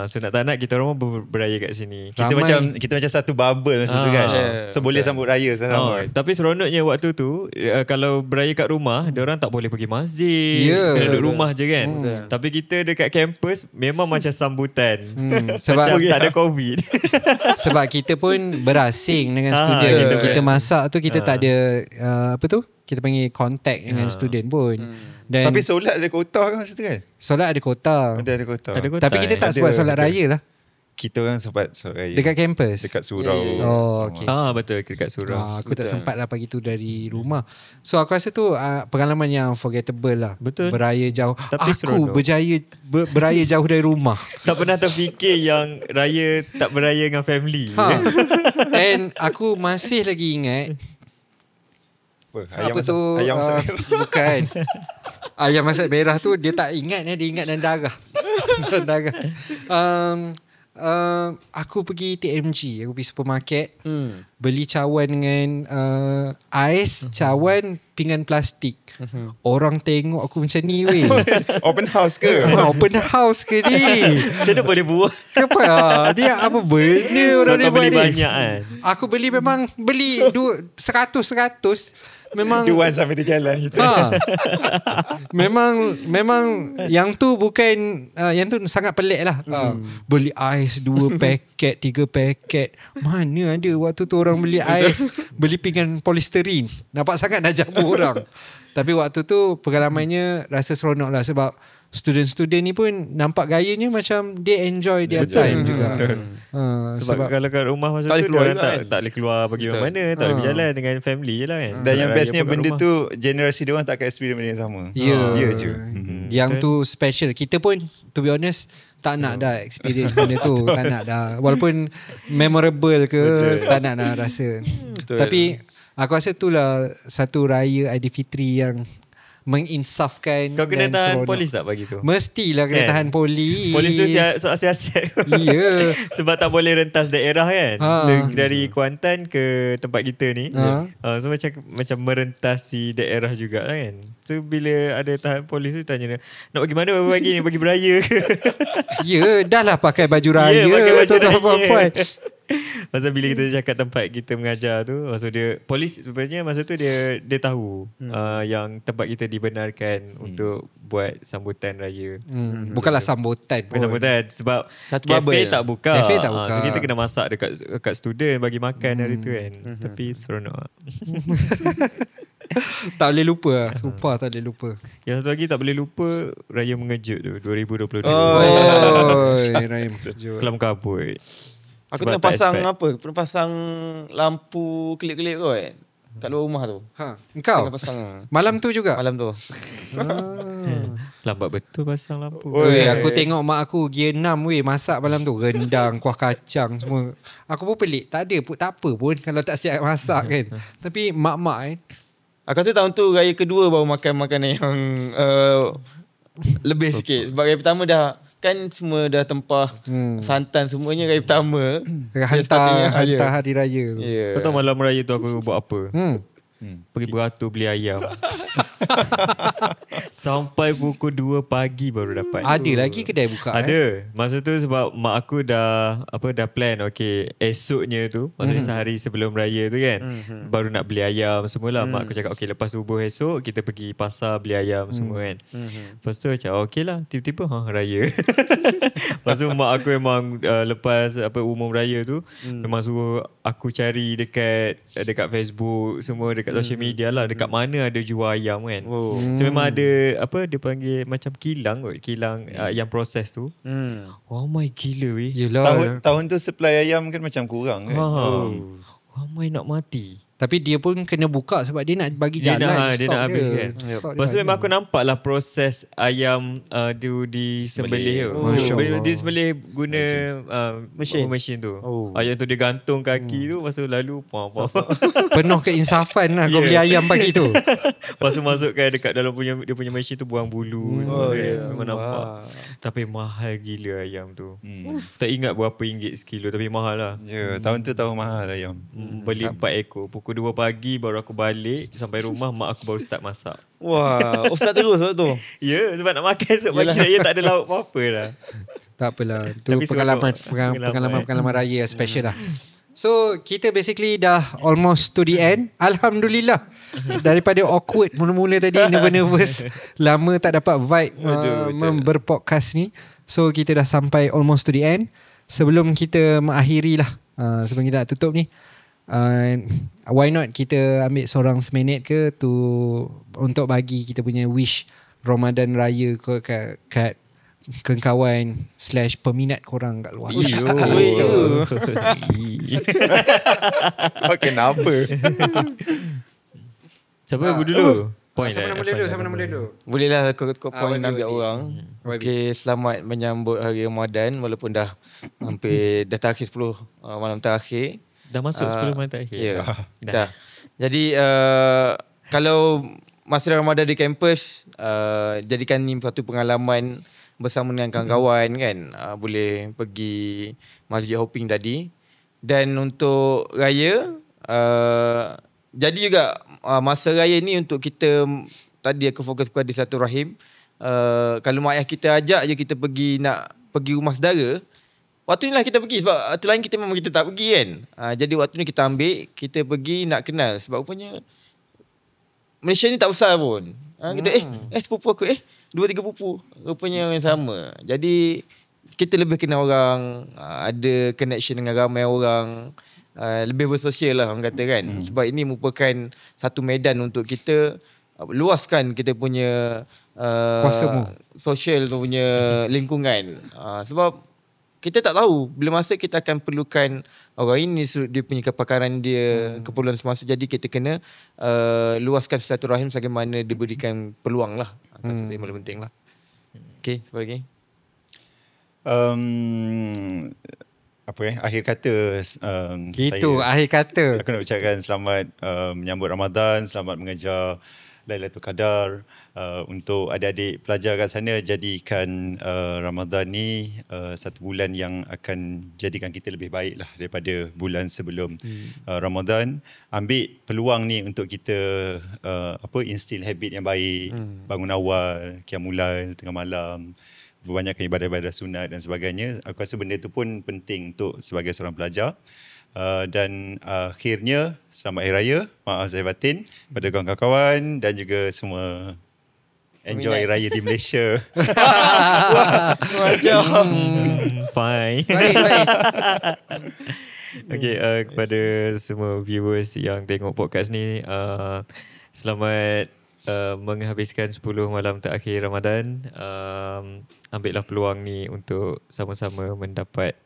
Speaker 2: So nak tak nak kita orang pun beraya kat sini.
Speaker 1: Kita macam satu bubble masa tu kan. So boleh sambut raya sama.
Speaker 2: Tapi seronoknya waktu tu kalau beraya kat rumah, dia orang tak boleh pergi masjid. Kena duduk rumah je kan. Tapi kita dekat kampus memang macam sambutan.
Speaker 4: Sebab
Speaker 2: macam tak ada COVID.
Speaker 4: Sebab kita pun berasing dengan student. Kita masak tu kita tak ada kita panggil contact dengan student pun. Dan
Speaker 1: Tapi solat ada kota kan masa tu kan?
Speaker 4: solat ada kota.
Speaker 1: Ada kota.
Speaker 4: Tapi kita tak sebut solat raya lah.
Speaker 1: Kita orang sempat solat raya.
Speaker 4: Dekat kampus.
Speaker 1: Dekat surau.
Speaker 4: Oh, okay.
Speaker 2: Betul dekat surau.
Speaker 4: Aku tak sempat lah pagi tu dari rumah. So aku rasa tu pengalaman yang forgettable lah.
Speaker 2: Betul.
Speaker 4: Beraya jauh.
Speaker 2: Tapi
Speaker 4: Aku
Speaker 2: seronok.
Speaker 4: beraya jauh dari rumah.
Speaker 2: Tak pernah terfikir yang raya tak beraya dengan family.
Speaker 4: And aku masih lagi ingat
Speaker 1: Ayam
Speaker 4: apa
Speaker 1: masak,
Speaker 4: tu
Speaker 1: ayam masak.
Speaker 4: bukan ayam masak merah tu dia tak ingat dia ingat dan darah. Dan darah. Aku pergi TMG, aku pergi supermarket, beli cawan dengan ais, cawan pinggan plastik. Orang tengok aku macam ni weh.
Speaker 1: Open house ke?
Speaker 4: Open house ke ni?
Speaker 2: Macam mana boleh buat?
Speaker 4: Kenapa? Dia apa benda orang dia
Speaker 2: Kau
Speaker 4: buat
Speaker 2: beli
Speaker 4: ni?
Speaker 2: banyak kan?
Speaker 4: Aku memang beli 100 memang
Speaker 1: Duan sampai di jalan gitu.
Speaker 4: Memang yang tu bukan yang tu sangat pelik lah. Beli ais 2 paket 3 paket. Mana ada waktu tu orang beli ais, beli pinggan polisterin. Nampak sangat nak jamu orang. Tapi waktu tu pengalamannya rasa seronok lah sebab student-student ni pun nampak gayanya macam dia enjoy their time juga.
Speaker 2: Sebab kalau kat rumah masa
Speaker 1: tak
Speaker 2: tu
Speaker 1: boleh
Speaker 2: orang
Speaker 1: keluar
Speaker 2: tak boleh keluar pergi mana-mana, tak boleh berjalan dengan family je lah kan.
Speaker 1: Dan yang
Speaker 2: Raya
Speaker 1: bestnya
Speaker 2: pun kat
Speaker 1: benda
Speaker 2: rumah.
Speaker 1: tu generasi dia orang tak akan experience benda yang sama.
Speaker 4: Ya.
Speaker 1: Dia je.
Speaker 4: Yang tu special. Kita pun to be honest tak nak dah experience benda tu. Tak nak dah. Walaupun memorable ke, tak nak dah rasa. Tapi aku rasa itulah satu raya Aidilfitri yang menginsafkan.
Speaker 2: Kau kena
Speaker 4: dan
Speaker 2: tahan
Speaker 4: seronok.
Speaker 2: polis tak pagi tu?
Speaker 4: Mestilah kena
Speaker 2: Kan?
Speaker 4: tahan polis.
Speaker 2: Polis tu siasat.
Speaker 4: Ya.
Speaker 2: Sebab tak boleh rentas daerah kan.
Speaker 4: Ha.
Speaker 2: So, dari Kuantan ke tempat kita ni. So macam merentasi daerah juga lah kan. So bila ada tahan polis tu tanya dia, nak pergi mana pagi ni? Pergi beraya ke?
Speaker 4: Ya, dah lah pakai baju raya.
Speaker 2: pakai baju
Speaker 4: tuan-tuan
Speaker 2: raya.
Speaker 4: puan-puan.
Speaker 2: Pasal bila kita cakap tempat kita mengajar tu, maksud dia polis sebenarnya masa tu dia tahu yang tempat kita dibenarkan untuk buat sambutan raya.
Speaker 4: Bukanlah sambutan
Speaker 2: Bukan
Speaker 4: pun.
Speaker 2: sambutan sebab
Speaker 3: Satu
Speaker 2: kafe
Speaker 3: bubble.
Speaker 2: tak buka.
Speaker 4: Kafe tak buka.
Speaker 2: So kita kena masak dekat student bagi makan hari tu kan. Tapi seronok.
Speaker 4: Tak boleh lupa lah. Sumpah tak boleh lupa.
Speaker 2: Yang satu lagi tak boleh lupa Raya Mengejut tu 2022.
Speaker 4: Rahim. Jom.
Speaker 2: Kelam kabut.
Speaker 3: Aku
Speaker 2: Sebab
Speaker 3: tengah
Speaker 2: tak
Speaker 3: pasang
Speaker 2: expect.
Speaker 3: apa? Pernah pasang lampu kelip-kelip kau kan? Kat luar rumah tu.
Speaker 4: Ha, engkau?
Speaker 3: Tengah pasang
Speaker 4: Malam tu juga?
Speaker 3: malam tu.
Speaker 2: Lambat betul pasang lampu.
Speaker 4: Oi, aku tengok mak aku gear 6 weh masak malam tu. Rendang, kuah kacang semua. Aku pun pelik. Tak ada pun, tak apa pun kalau tak siap masak kan. Tapi mak-mak kan.
Speaker 3: Aku rasa tahun tu raya kedua baru makan makanan yang lebih sikit. Sebab raya pertama dah kan semua dah tempah santan semuanya raya pertama.
Speaker 4: Hantar hari raya tu.
Speaker 3: Ya.
Speaker 2: Kau tahu malam raya tu aku buat apa? Pergi beratur beli ayam. Sampai pukul 2 pagi baru dapat.
Speaker 4: Ada lagi kedai buka
Speaker 2: Ada. Masa tu sebab mak aku dah plan esoknya tu, maksudnya sehari sebelum raya tu kan, baru nak beli ayam semualah. Mak aku cakap lepas subuh esok kita pergi pasar beli ayam semua kan. Lepas tu cakap lah, tiba-tiba raya. Lepas tu mak aku memang lepas umum raya tu memang suruh aku cari dekat Facebook semua, dekat social media lah, dekat mana ada jual ayam kan. So memang ada dia panggil macam kilang yang proses tu. Oh my gila weh.
Speaker 4: Yelah.
Speaker 1: Tahun tu supply ayam kan macam kurang kan.
Speaker 2: Ramai nak mati.
Speaker 4: Tapi dia pun kena buka sebab dia nak bagi
Speaker 2: Dia
Speaker 4: jalan
Speaker 2: nak- dia
Speaker 4: stok
Speaker 2: nak habis kan.
Speaker 4: Stok
Speaker 2: Lepas tu
Speaker 4: dia
Speaker 2: memang
Speaker 4: bagi.
Speaker 2: aku nampak lah proses ayam disembelih tu.
Speaker 4: Masya Allah.
Speaker 2: Disembelih guna mesin tu. Ayam tu dia gantung kaki tu, lepas tu lalu
Speaker 4: Penuh keinsafan lah kau
Speaker 2: Yeah.
Speaker 4: beli ayam pagi tu.
Speaker 2: lepas tu masukkan dekat dalam dia punya mesin tu, buang bulu semua kan. Memang nampak. Tapi mahal gila ayam tu. Tak ingat berapa ringgit sekilo, tapi mahal lah.
Speaker 1: Ya, tahun tu tahun mahal ayam.
Speaker 2: Beli 4 ekor. Pukul 2 pagi baru aku balik. Sampai rumah mak aku baru start masak.
Speaker 3: Wah, start terus waktu tu.
Speaker 2: Ya, sebab nak makan esok pagi raya tak ada lauk apa-apa lah.
Speaker 4: Tak apalah. Tu
Speaker 2: Tapi
Speaker 4: pengalaman raya special lah. So kita basically dah almost to the end. Alhamdulillah. Daripada awkward mula-mula tadi, nervous, lama tak dapat vibe berpodcast ni. So kita dah sampai almost to the end. Sebelum kita mengakhiri lah, sebelum kita nak tutup ni, why not kita ambil seorang seminit ke untuk bagi kita punya wish Ramadan Raya kat kawan / peminat korang kat luar.
Speaker 1: Kau kenapa?
Speaker 2: Siapa dulu?
Speaker 4: Siapa nama dulu?
Speaker 3: Boleh lah kau point
Speaker 4: YB.
Speaker 3: ambil orang. Okay, selamat menyambut hari Ramadan walaupun dah hampir dah terakhir 10 malam terakhir.
Speaker 2: Dah masuk 10 malam terakhir.
Speaker 3: Ya, dah. Jadi kalau masa Ramadan di kampus, jadikan ni satu pengalaman bersama dengan kawan-kawan kan. Boleh pergi masjid hopping tadi. Dan untuk raya, jadi juga masa raya ni untuk kita, tadi aku fokus kepada silaturahim. Kalau mak ayah kita ajak je kita nak pergi rumah saudara, waktu ni lah kita pergi. Sebab waktu lain kita memang kita tak pergi kan. Jadi waktu ni kita ambil, kita pergi nak kenal. Sebab rupanya Malaysia ni tak besar pun. Kita sepupu aku 2-3 pupu rupanya yang sama. Jadi kita lebih kenal orang, ada connection dengan ramai orang, lebih bersosial lah orang kata kan. Sebab ini merupakan satu medan untuk kita luaskan kita punya
Speaker 4: Kuasamu.
Speaker 3: sosial punya lingkungan. Sebab kita tak tahu bila masa kita akan perlukan orang ini, dia punya kepakaran dia, keperluan semasa. Jadi kita kena luaskan silaturahim bagaimana diberikan peluang lah. Itu yang paling penting lah. Okay, apa lagi?
Speaker 1: Akhir kata
Speaker 4: Gitu, akhir kata.
Speaker 1: aku nak ucapkan selamat menyambut Ramadan, selamat mengejar Lailatul Qadar. Untuk adik-adik pelajar kat sana, jadikan Ramadan ni satu bulan yang akan jadikan kita lebih baik lah daripada bulan sebelum Ramadan. Ambil peluang ni untuk kita instill habit yang baik, bangun awal, qiyamul lail tengah malam, berbanyakkan ibadah-ibadah sunat dan sebagainya. Aku rasa benda tu pun penting untuk sebagai seorang pelajar. Dan akhirnya selamat Hari Raya, maaf zahir batin pada kawan-kawan dan juga semua enjoy Raya di Malaysia.
Speaker 2: Fine.
Speaker 4: Baik.
Speaker 2: Okay, kepada semua viewers yang tengok podcast ni, selamat menghabiskan 10 malam terakhir Ramadan. Ambillah peluang ni untuk sama-sama mendapat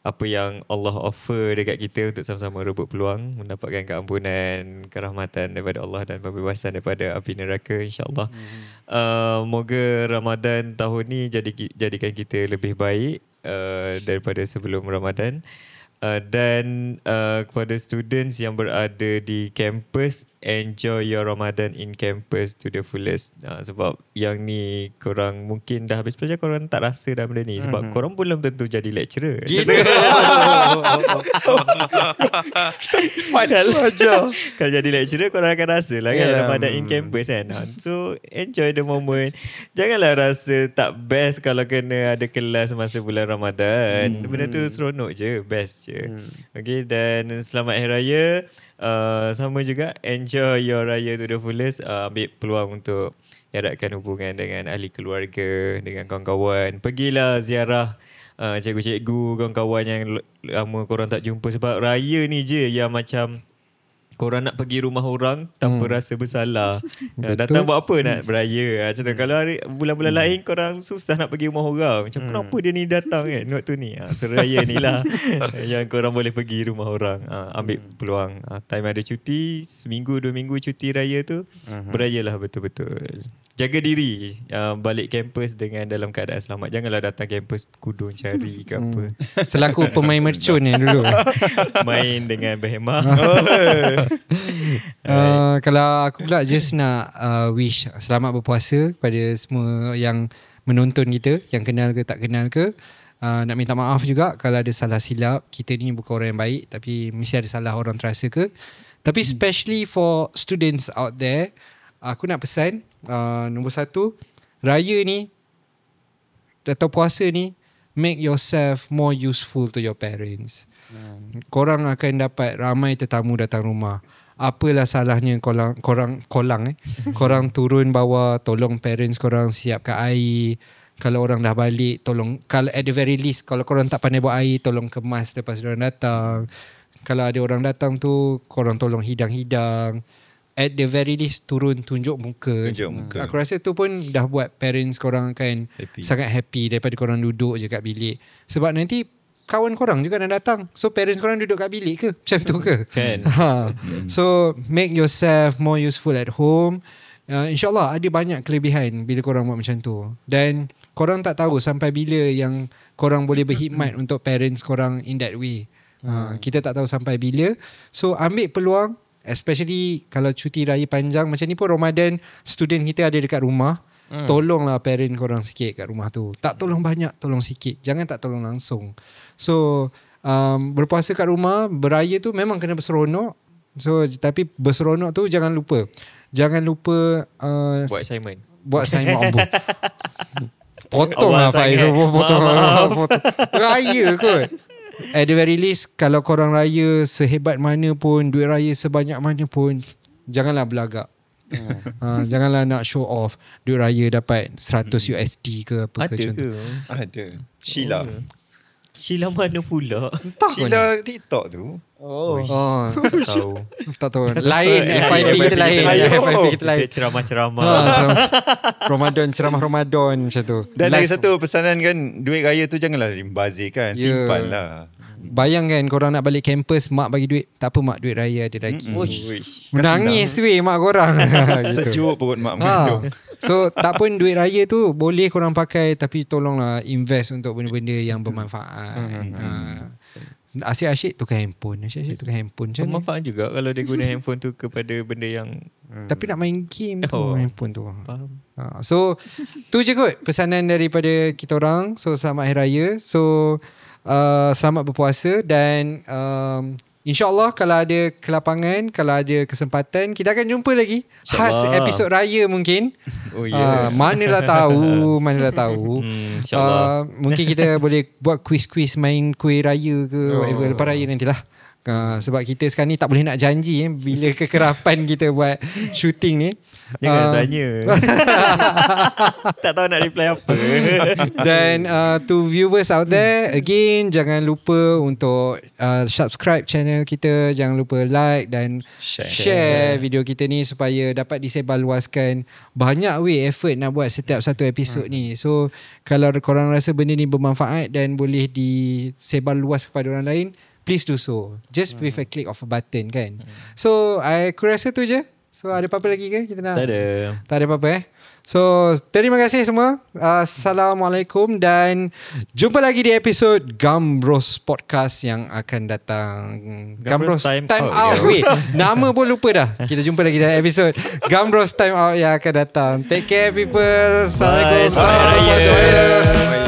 Speaker 2: apa yang Allah offer dekat kita, untuk sama-sama rebut peluang mendapatkan keampunan, kerahmatan daripada Allah dan pembebasan daripada api neraka, insyaAllah. Moga Ramadan tahun ni jadikan kita lebih baik daripada sebelum Ramadan. Dan kepada students yang berada di kampus, enjoy your Ramadan in campus to the fullest. Sebab yang ni korang mungkin dah habis pelajar, korang tak rasa dah benda ni. Sebab korang belum tentu jadi lecturer. Kalau jadi lecturer, korang akan rasa lah kan Ramadan in campus kan. So enjoy the moment. Janganlah rasa tak best kalau kena ada kelas masa bulan Ramadan. Benda tu seronok je, best je. Okay, dan selamat Hari Raya. Sama juga, enjoy your raya to the fullest. Ambil peluang untuk eratkan hubungan dengan ahli keluarga, dengan kawan-kawan. Pergilah ziarah cikgu-cikgu, kawan-kawan yang lama korang tak jumpa. Sebab raya ni je yang macam korang nak pergi rumah orang tanpa rasa bersalah. Datang buat apa nak beraya. Macam tu. Kalau bulan-bulan lain korang susah nak pergi rumah orang. Macam kenapa dia ni datang kan waktu ni. So raya ni lah yang korang boleh pergi rumah orang. Ambil peluang. Time ada cuti, seminggu 2 minggu cuti raya tu, berayalah betul-betul. Jaga diri, balik kampus dengan dalam keadaan selamat. Janganlah datang kampus kudung cari ke apa.
Speaker 4: Selaku pemain mercun ni dulu.
Speaker 2: Main dengan berhemah.
Speaker 4: Kalau aku pula just nak wish selamat berpuasa kepada semua yang menonton kita, yang kenal ke tak kenal ke. Nak minta maaf juga kalau ada salah silap. Kita ni bukan orang yang baik, tapi mesti ada salah orang terasa ke. Tapi especially for students out there, aku nak pesan, nombor 1, raya ni atau puasa ni, make yourself more useful to your parents. Korang akan dapat ramai tetamu datang rumah. Apalah salahnya korang turun bawah, tolong parents korang siapkan air. Kalau orang dah balik, tolong, kalau at the very least, kalau korang tak pandai buat air, tolong kemas lepas orang datang. Kalau ada orang datang tu, korang tolong hidang-hidang. At the very least, turun tunjuk muka. Aku rasa tu pun dah buat parents korang akan sangat happy daripada korang duduk je kat bilik. Sebab nanti kawan korang juga nak datang. So parents korang duduk kat bilik ke? Macam tu ke?
Speaker 2: Kan.
Speaker 4: So make yourself more useful at home. InsyaAllah ada banyak kelebihan bila korang buat macam tu. Dan korang tak tahu sampai bila yang korang boleh berkhidmat untuk parents korang in that way. Kita tak tahu sampai bila. So ambil peluang, especially kalau cuti raya panjang macam ni pun Ramadan, student kita ada dekat rumah. Tolonglah parent korang sikit kat rumah tu. Tak tolong banyak, tolong sikit. Jangan tak tolong langsung. So berpuasa kat rumah, beraya tu memang kena berseronok. So tapi berseronok tu jangan lupa
Speaker 2: buat assignment.
Speaker 4: Ampun. Potong lah Faiz. Potong. Raya kot. At the very least, kalau korang raya sehebat mana pun, duit raya sebanyak mana pun, janganlah belagak. Janganlah nak show off duit raya dapat 100 USD ke apa
Speaker 2: ada
Speaker 4: ke.
Speaker 1: Ada. Sheila.
Speaker 2: Sheila mana pula?
Speaker 1: Sheila TikTok tu.
Speaker 4: Tak tahu. Lain FYP kita lain. FYP kita lain.
Speaker 2: Kita ceramah-ceramah.
Speaker 4: Ramadan, ceramah Ramadan macam tu.
Speaker 1: Dan lagi satu pesanan kan, duit raya tu janganlah dibazirkan. Simpan lah.
Speaker 4: Bayangkan korang nak balik kampus, mak bagi duit. Tak apa mak, duit raya ada lagi. Menangis weh mak korang.
Speaker 1: Sejuk perut mak mengandung.
Speaker 4: So tak pun duit raya tu boleh korang pakai, tapi tolonglah invest untuk benda-benda yang bermanfaat. Asyik-asyik tukar handphone. Asyik-asyik tukar handphone. Macam mana?
Speaker 2: Bermanfaat juga kalau dia guna handphone tu kepada benda yang
Speaker 4: Tapi nak main game tu handphone tu.
Speaker 2: faham.
Speaker 4: So tu je kot pesanan daripada kita orang. So selamat Hari Raya. So selamat berpuasa. Dan InsyaAllah kalau ada kelapangan, kalau ada kesempatan, kita akan jumpa lagi. Khas episod raya mungkin.
Speaker 2: Oh ya.
Speaker 4: Manalah tahu.
Speaker 2: InsyaAllah.
Speaker 4: Mungkin kita boleh buat quiz-quiz, main kuih raya ke whatever lepas raya nantilah. Sebab kita sekarang ni tak boleh nak janji bila kekerapan kita buat shooting ni.
Speaker 2: Jangan tanya. Tak tahu nak reply apa.
Speaker 4: Dan to viewers out there, again jangan lupa untuk subscribe channel kita, jangan lupa like dan share video kita ni supaya dapat disebarluaskan. Banyak effort nak buat setiap satu episod ni. So kalau korang rasa benda ni bermanfaat dan boleh disebarluas kepada orang lain, please do so. Just with a click of a button kan. So aku rasa tu je. So ada apa-apa lagi kan kita nak? Tak ada apa-apa So terima kasih semua. Assalamualaikum dan jumpa lagi di episod Gambros Podcast yang akan datang. Gambros Time Out. Wait, nama pun lupa dah. Kita jumpa lagi dalam episod Gambros Time Out yang akan datang. Take care people. Assalamualaikum.
Speaker 2: Selamat Hari Raya.